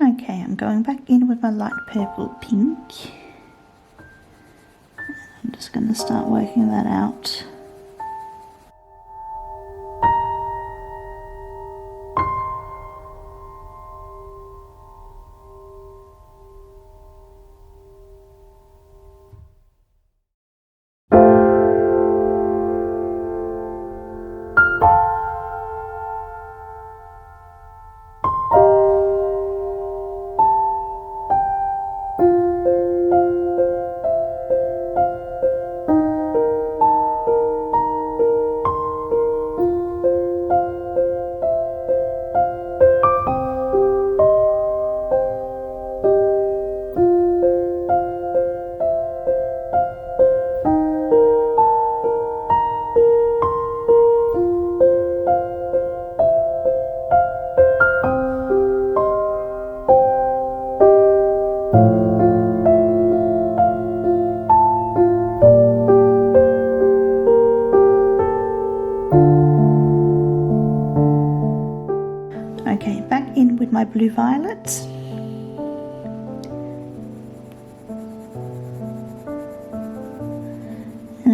Okay, I'm going back in with my light purple pink. I'm just going to start working that out. Okay, back in with my blue violet.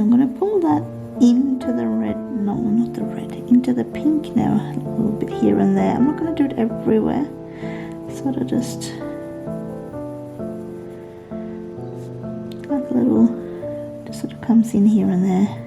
I'm going to pull that into the red, no, not the red, into the pink now, a little bit here and there. I'm not going to do it everywhere, sort of just like a little, just sort of comes in here and there.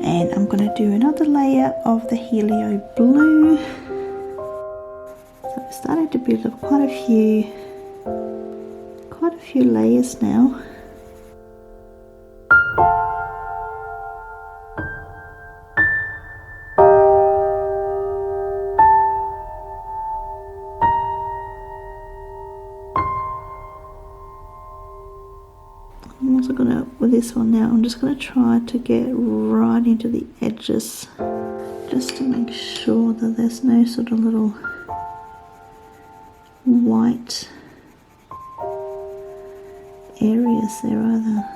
And I'm going to do another layer of the Helio Blue. So I've started to build up quite a few layers now. I'm also going to, with this one now, I'm just going to try to get right into the edges, just to make sure that there's no sort of little white areas there either.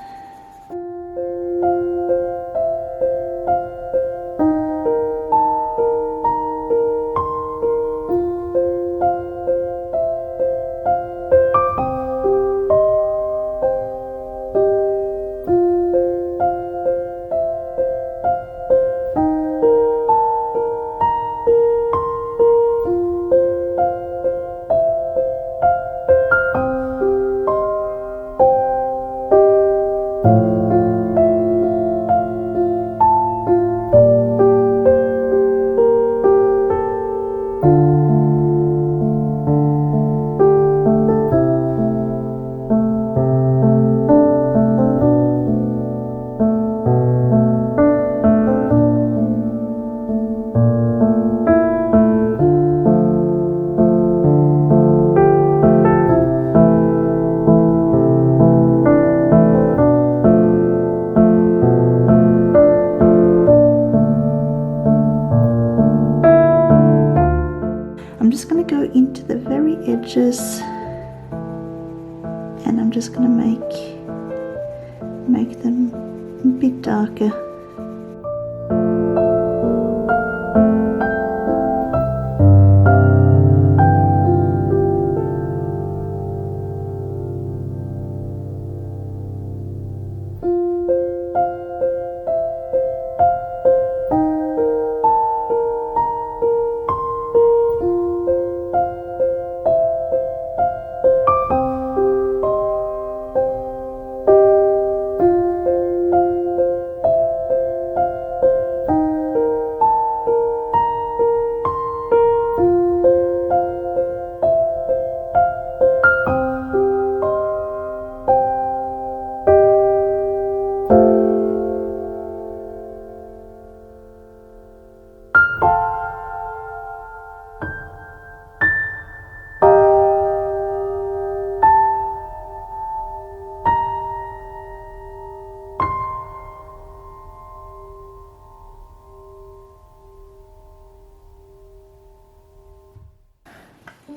I'm just going to go into the very edges, and I'm just going to make them a bit darker.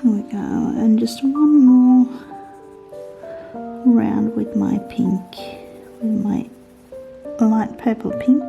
There we go, and just one more round with my pink, with my light purple pink.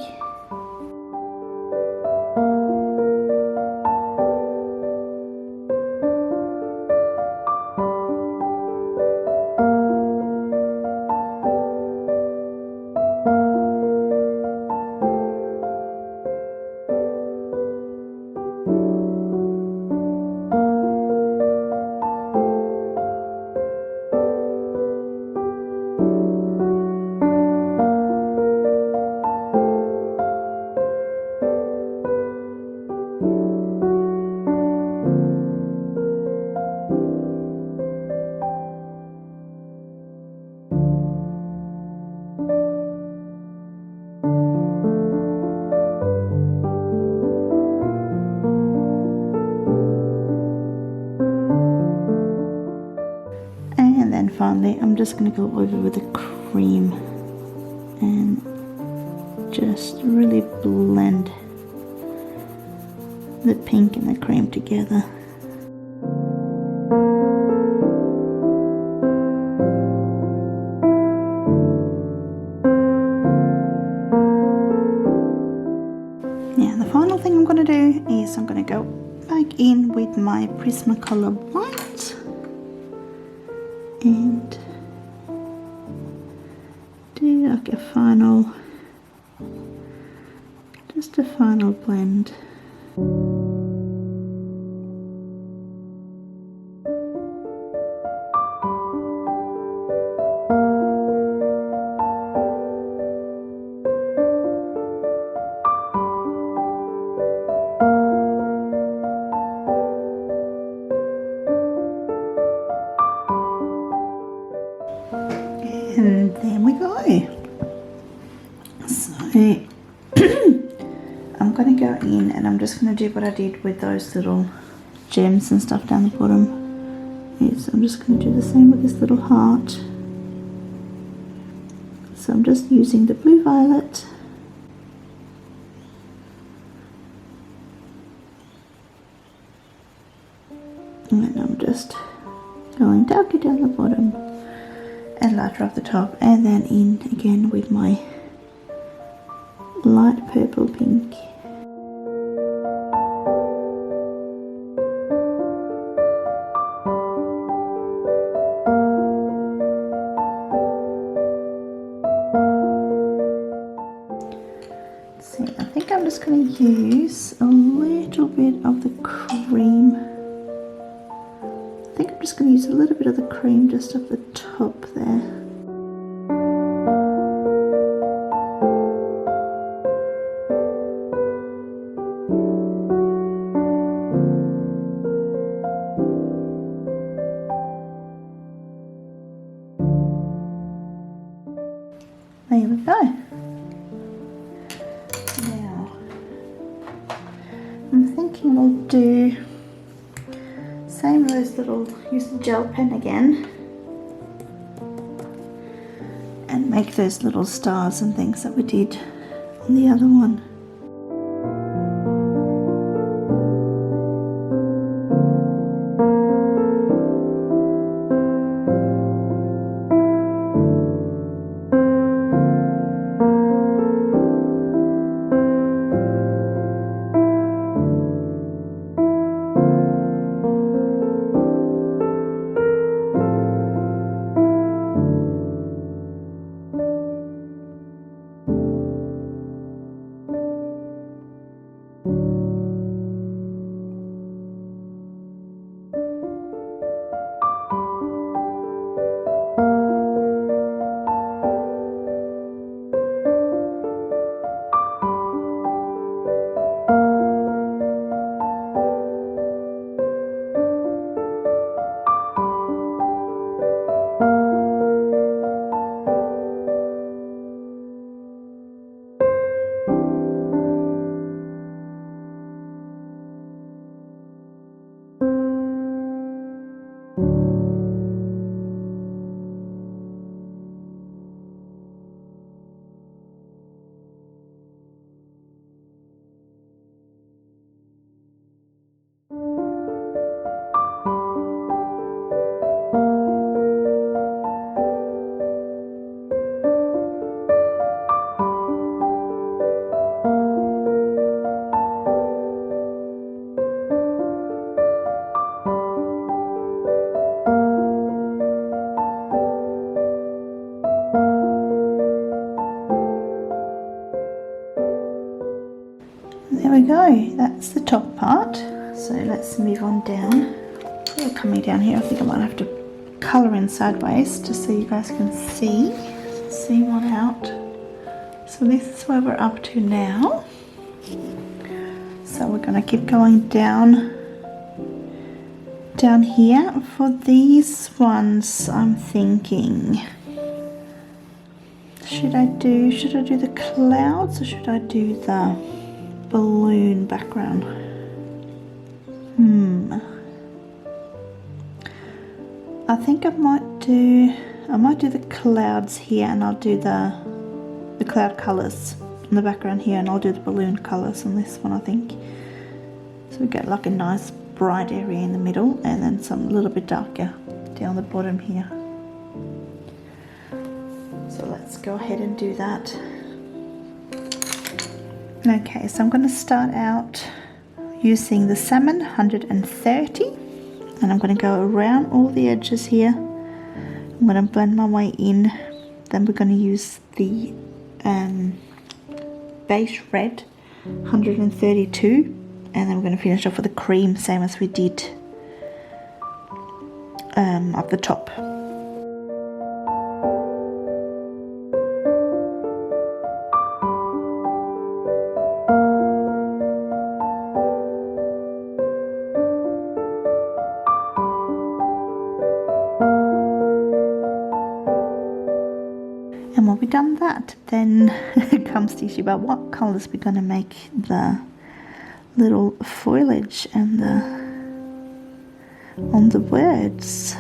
just going to go over with the cream and just really blend the pink and the cream together. Now the final thing I'm going to do is I'm going to go back in with my Prismacolor white and do like a final, just a final blend. And there we go. So I'm going to go in and I'm just going to do what I did with those little gems and stuff down the bottom. Is I'm just going to do the same with this little heart. So I'm just using the blue violet. And I'm just going darker down the bottom and lighter up the top, and then in again with my light purple pink. See, I think I'm just going to use a little bit of the cream. I think I'm just going to use a little bit of the cream just up the top there. There we go. Now, I'm thinking we'll do same with those little, use the gel pen again and make those little stars and things that we did on the other one. There we go, that's the top part. So let's move on down. We're coming down here. I think I might have to colour in sideways just so you guys can see one out. So this is where we're up to now. So we're going to keep going down here. For these ones I'm thinking, should I do the clouds or should I do the balloon background? I think I might do I might do the clouds here, and I'll do the cloud colours in the background here, and I'll do the balloon colours on this one, I think. So we get like a nice bright area in the middle, and then some a little bit darker down the bottom here. So let's go ahead and do that. Okay, so I'm going to start out using the salmon 130, and I'm going to go around all the edges here. I'm going to blend my way in. Then we're going to use the beige red 132, and then we're going to finish off with the cream, same as we did up the top. And when we've done that, then comes the issue about what colours we're going to make the little foliage and on the words.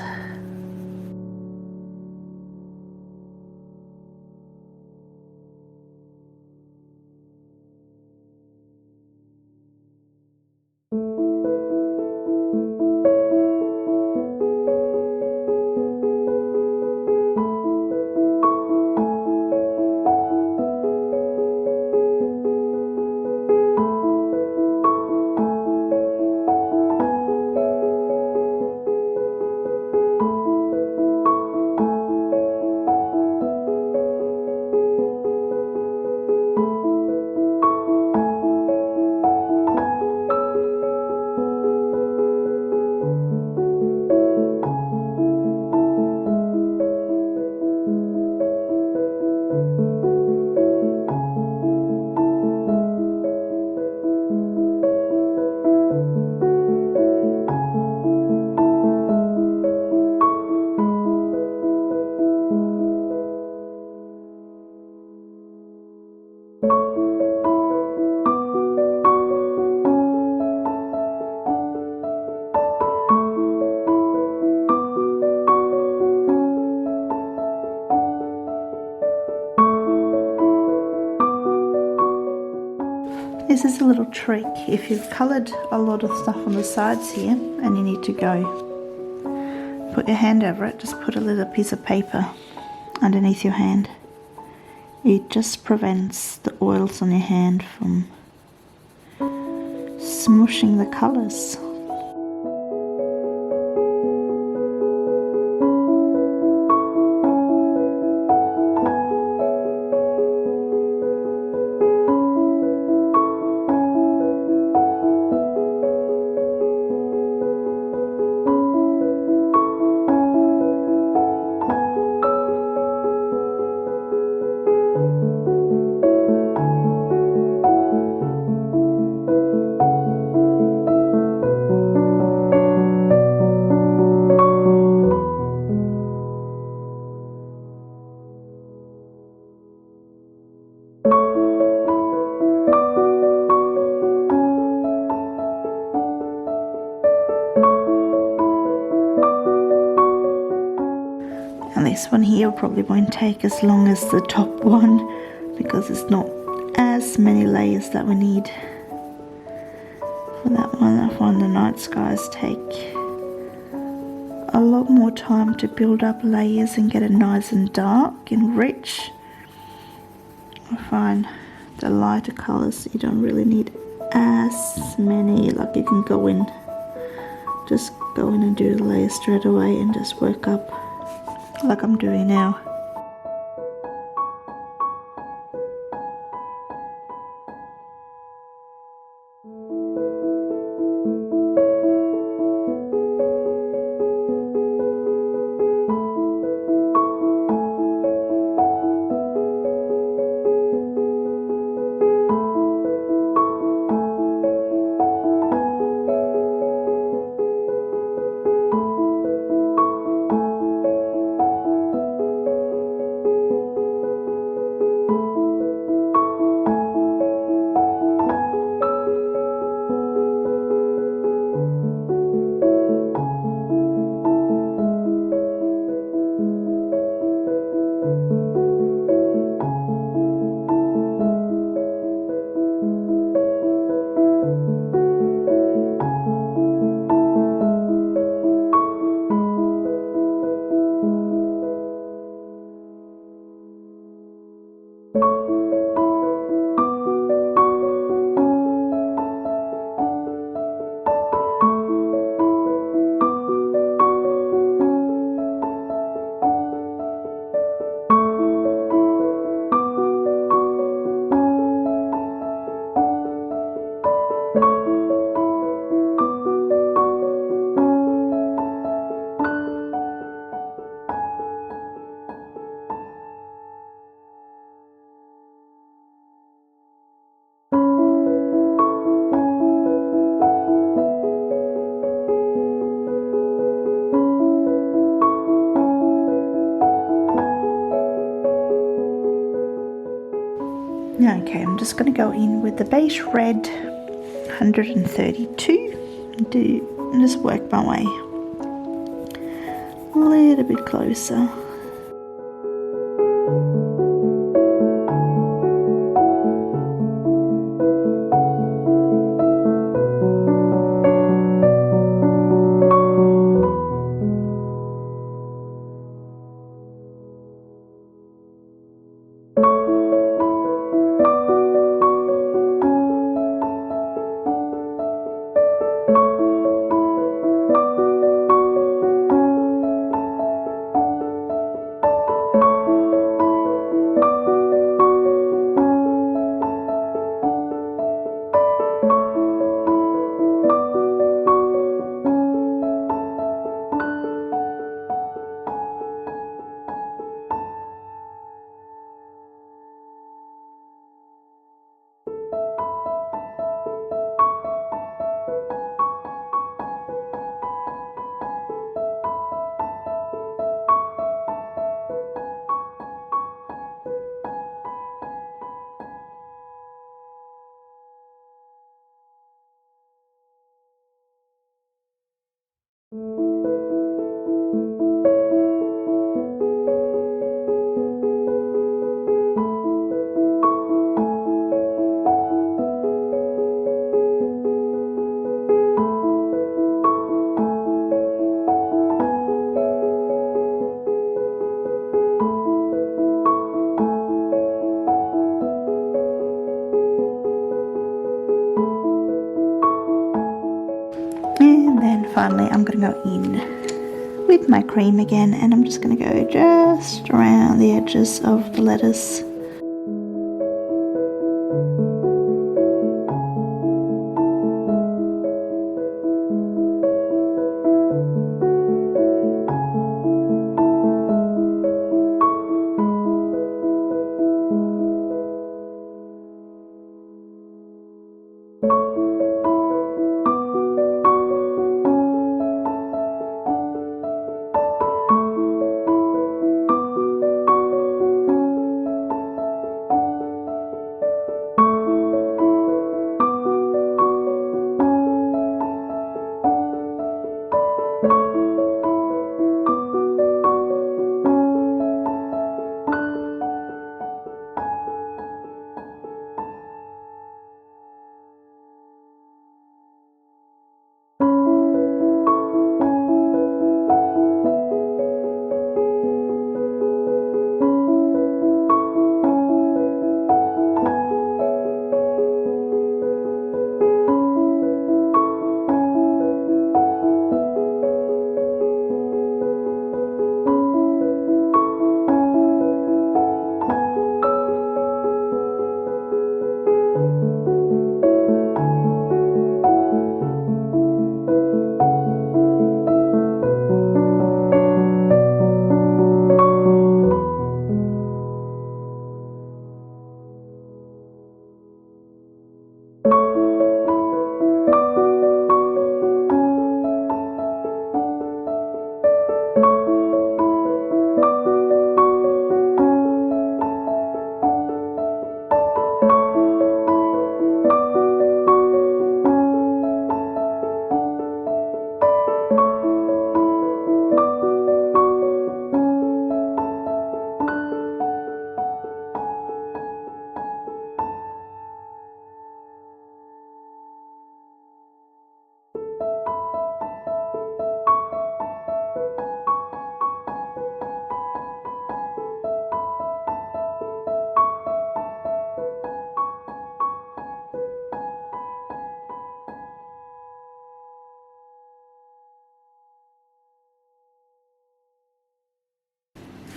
This is a little trick. If you've coloured a lot of stuff on the sides here and you need to go put your hand over it, just put a little piece of paper underneath your hand. It just prevents the oils on your hand from smushing the colours. And this one here probably won't take as long as the top one because it's not as many layers that we need for that one. That one, the night skies take a lot more time to build up layers and get it nice and dark and rich. I find the lighter colours you don't really need as many, like you can go in and do the layers straight away and just work up like I'm doing now. Okay, I'm just going to go in with the beige red 132 and just work my way a little bit closer. And then finally I'm going to go in with my cream again, and I'm just going to go just around the edges of the letters.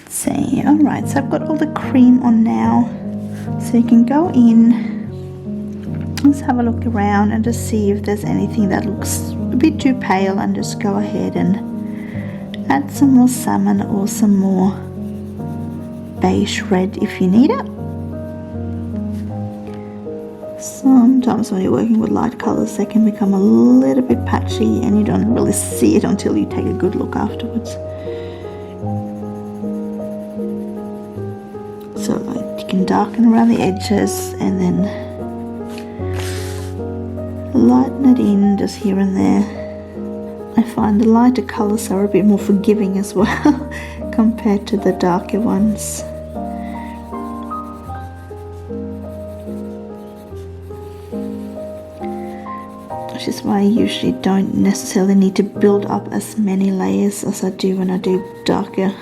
See, alright, so I've got all the cream on now, so you can go in, let's have a look around and just see if there's anything that looks a bit too pale, and just go ahead and add some more salmon or some more beige red if you need it. Sometimes when you're working with light colors they can become a little bit patchy and you don't really see it until you take a good look afterwards. So you can darken around the edges and then lighten it in just here and there. I find the lighter colours are a bit more forgiving as well compared to the darker ones. Which is why I usually don't necessarily need to build up as many layers as I do when I do darker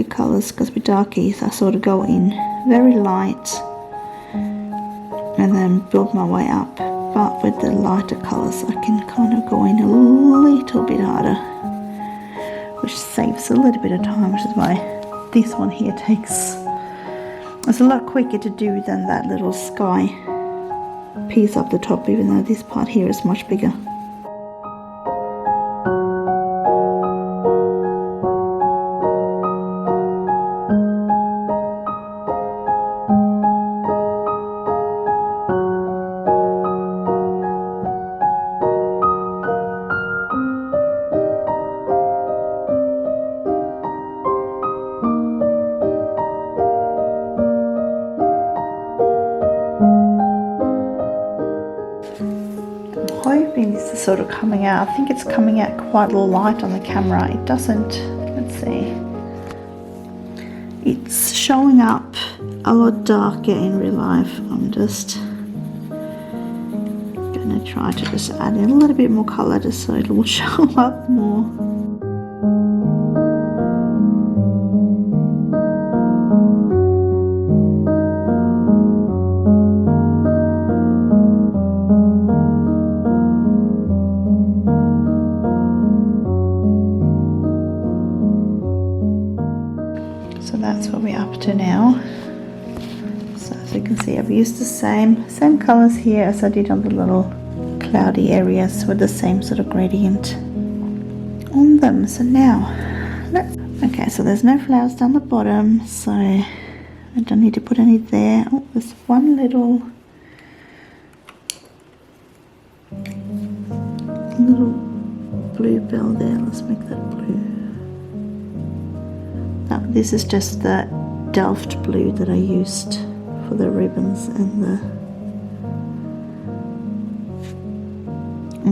colours, because with darkies I sort of go in very light and then build my way up, but with the lighter colours I can kind of go in a little bit harder, which saves a little bit of time, which is why this one here it's a lot quicker to do than that little sky piece up the top, even though this part here is much bigger. Hoping this is sort of coming out. I think it's coming out quite light on the camera. It doesn't, let's see, it's showing up a lot darker in real life. I'm just gonna try to just add in a little bit more color just so it will show up more. So that's what we're up to now. So as you can see, I've used the same colors here as I did on the little cloudy areas with the same sort of gradient on them. So now, okay, so there's no flowers down the bottom, so I don't need to put any there. Oh, there's one little bluebell there. Let's make that blue. This is just the Delft blue that I used for the ribbons and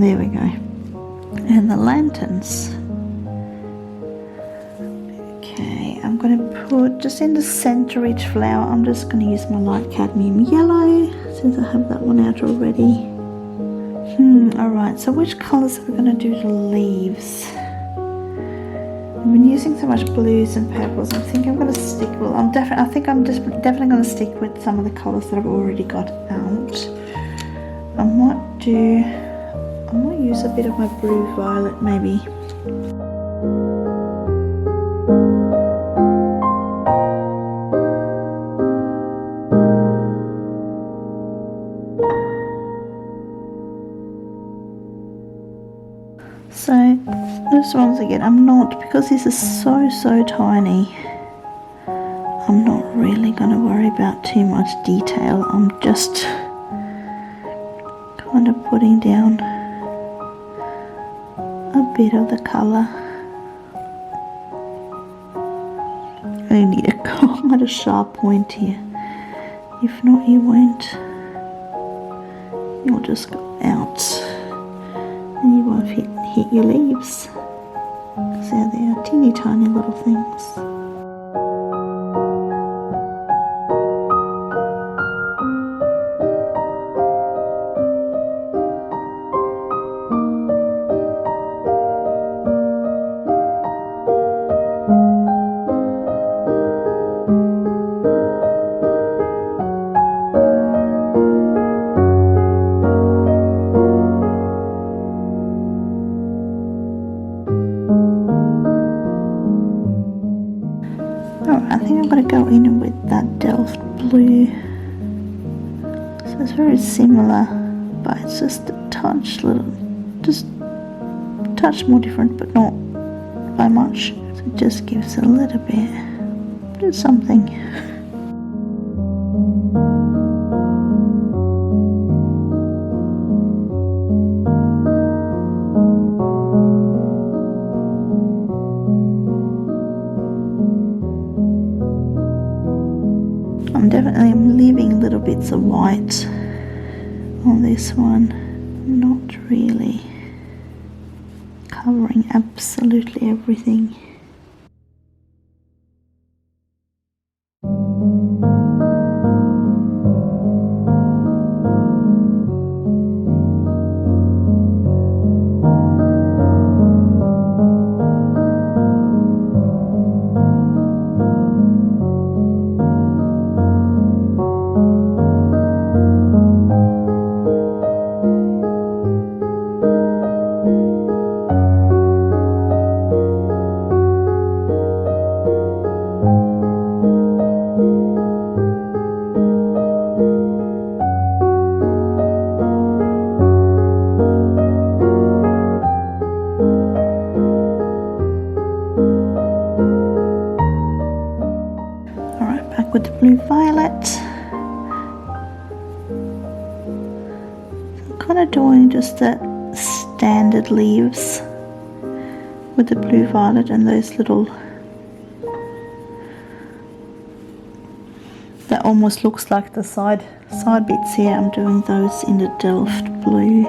there we go. And the lanterns. Okay, I'm going to put just in the center each flower, I'm just going to use my light cadmium yellow since I have that one out already. Alright, so which colors are we going to do the leaves? I've been using so much blues and purples. I think I'm going to stick. Well, I think I'm just definitely going to stick with some of the colours that I've already got out. I might use a bit of my blue violet maybe. So this once again, I'm not, because this is so tiny, I'm not really going to worry about too much detail. I'm just kind of putting down a bit of the colour. I need a sharp point here. If not, you'll just go out and you won't hit your leaves. So they are teeny tiny little things. I think I'm going to go in with that Delft blue. So it's very similar, but it's just a touch more different, but not by much. So it just gives a little bit something. I'm definitely leaving little bits of white on this one, not really covering absolutely everything. With the blue violet, I'm kind of doing just the standard leaves with the blue violet and those little, that almost looks like the side bits here. I'm doing those in the Delft blue.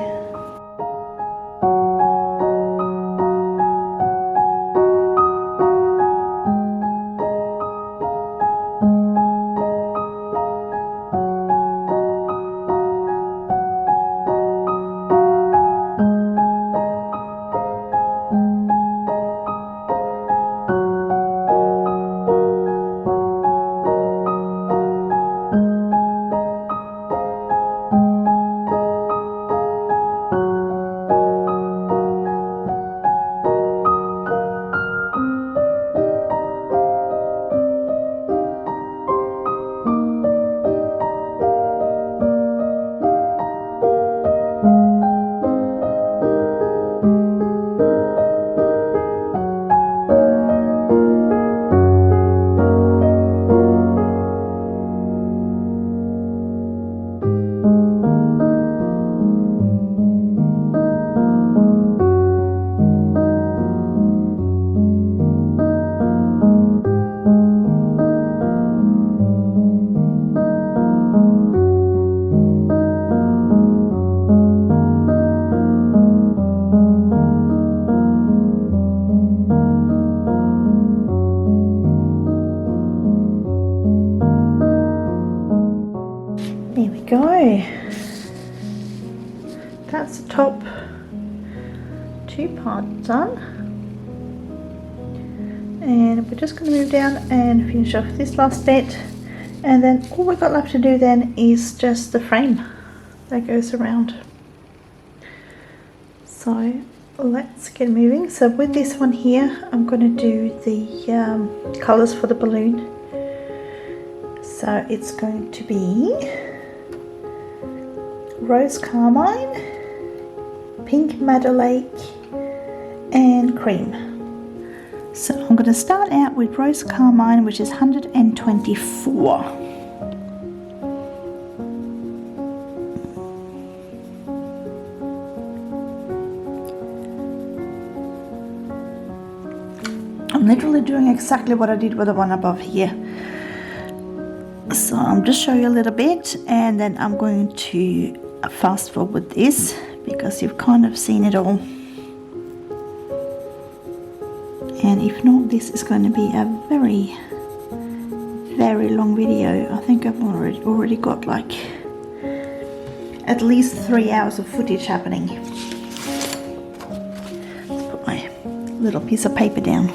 There we go. That's the top two parts done. And we're just going to move down and finish off this last bit. And then all we've got left to do then is just the frame that goes around. So let's get moving. So with this one here, I'm going to do the colours for the balloon. So it's going to be Rose Carmine, Pink Madder Lake and Cream. So I'm going to start out with Rose Carmine, which is 124. I'm literally doing exactly what I did with the one above here. So I'm just showing you a little bit, and then I'm going to fast forward this because you've kind of seen it all. And if not, this is going to be a very, very long video. I think I've already got like at least 3 hours of footage happening. Let's put my little piece of paper down.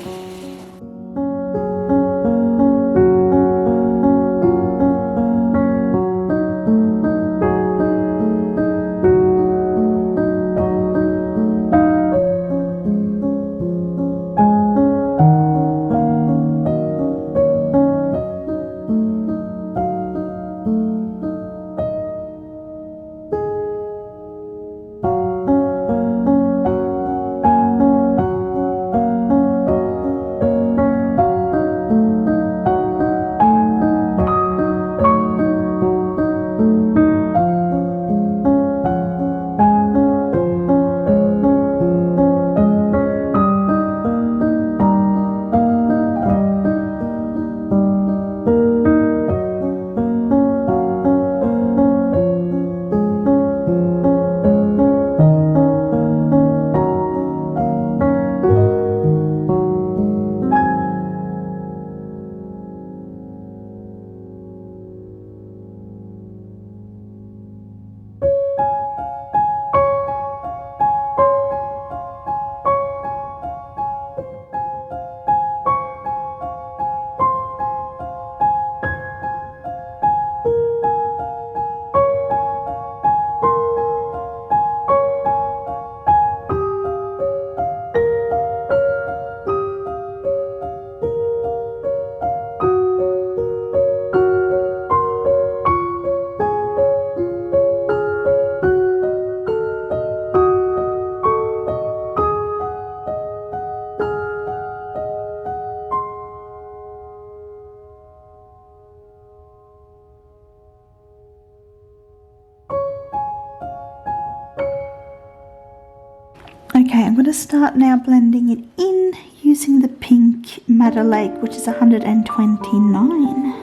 Okay, I'm going to start now blending it in using the pink Madder Lake, which is 129.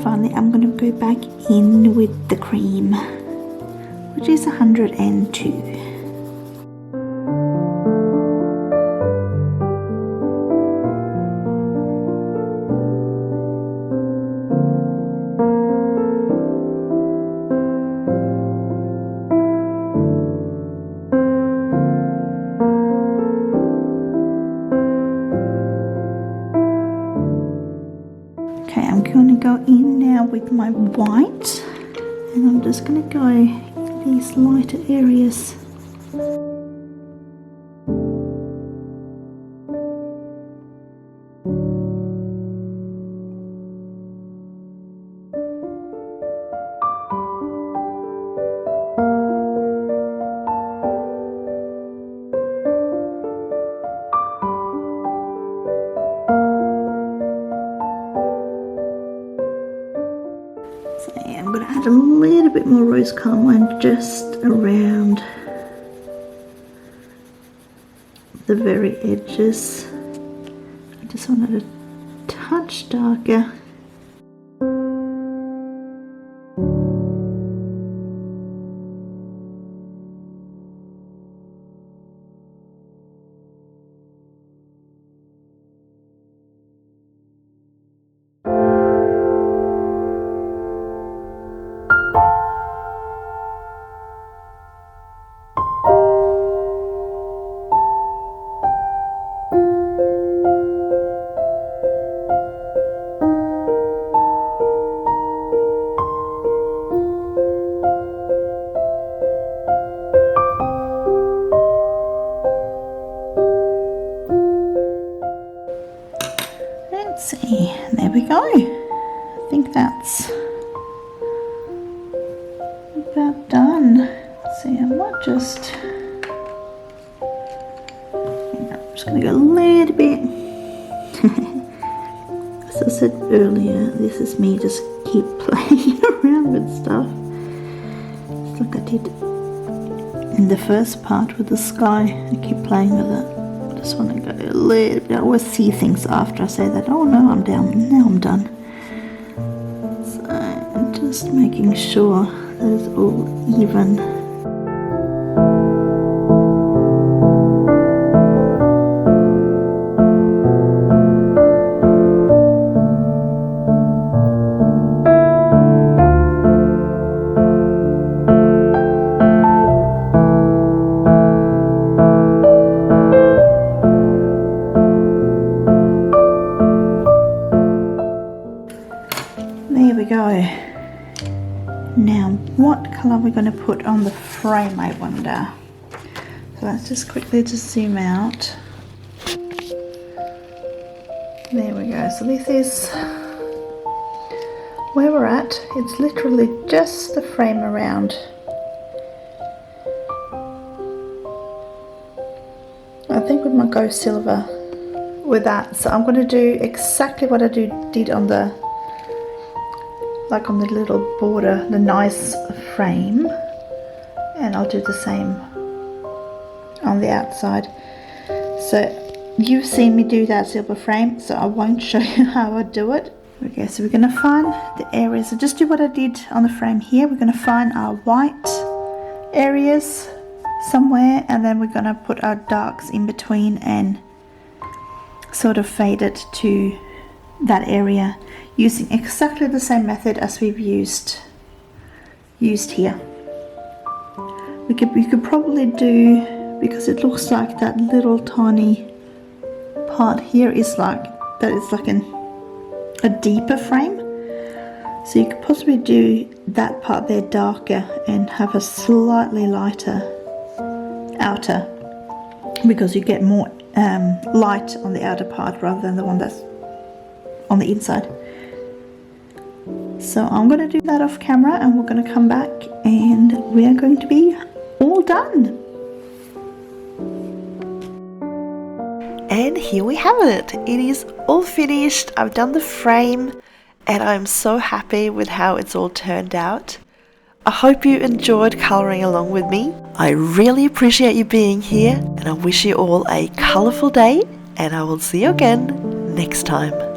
Finally, I'm going to go back in with the cream, which is 102. Okay, I'm going to go in now with my white, and I'm just going to go in these lighter areas. I'm going to add a little bit more rose carmine just around the very edges. I just wanted a touch darker. Let's see, there we go. I think that's about done. Let's see, I might just, I'm just going to go a little bit. As I said earlier, this is me just keep playing around with stuff. It's like I did in the first part with the sky. I keep playing with it. Just want to go a little bit. I always see things after I say that, oh no, I'm down, now I'm done. So I'm just making sure that it's all even. There we go. Now, what colour are we going to put on the frame, I wonder? So let's just quickly just zoom out. There we go. So this is where we're at. It's literally just the frame around. I think we might go silver with that. So I'm going to do exactly what I did on the on the little border, the nice frame, and I'll do the same on the outside. So you've seen me do that silver frame, so I won't show you how I do it. Okay, so we're going to find the areas, so just do what I did on the frame here. We're going to find our white areas somewhere, and then we're going to put our darks in between and sort of fade it to that area using exactly the same method as we've used here. We could probably do, because it looks like that little tiny part here is like that, it's like a deeper frame, so you could possibly do that part there darker and have a slightly lighter outer, because you get more light on the outer part rather than the one that's on the inside. So I'm going to do that off camera, and we're going to come back and we are going to be all done. And here we have it. It is all finished. I've done the frame and I'm so happy with how it's all turned out. I hope you enjoyed colouring along with me. I really appreciate you being here, and I wish you all a colourful day, and I will see you again next time.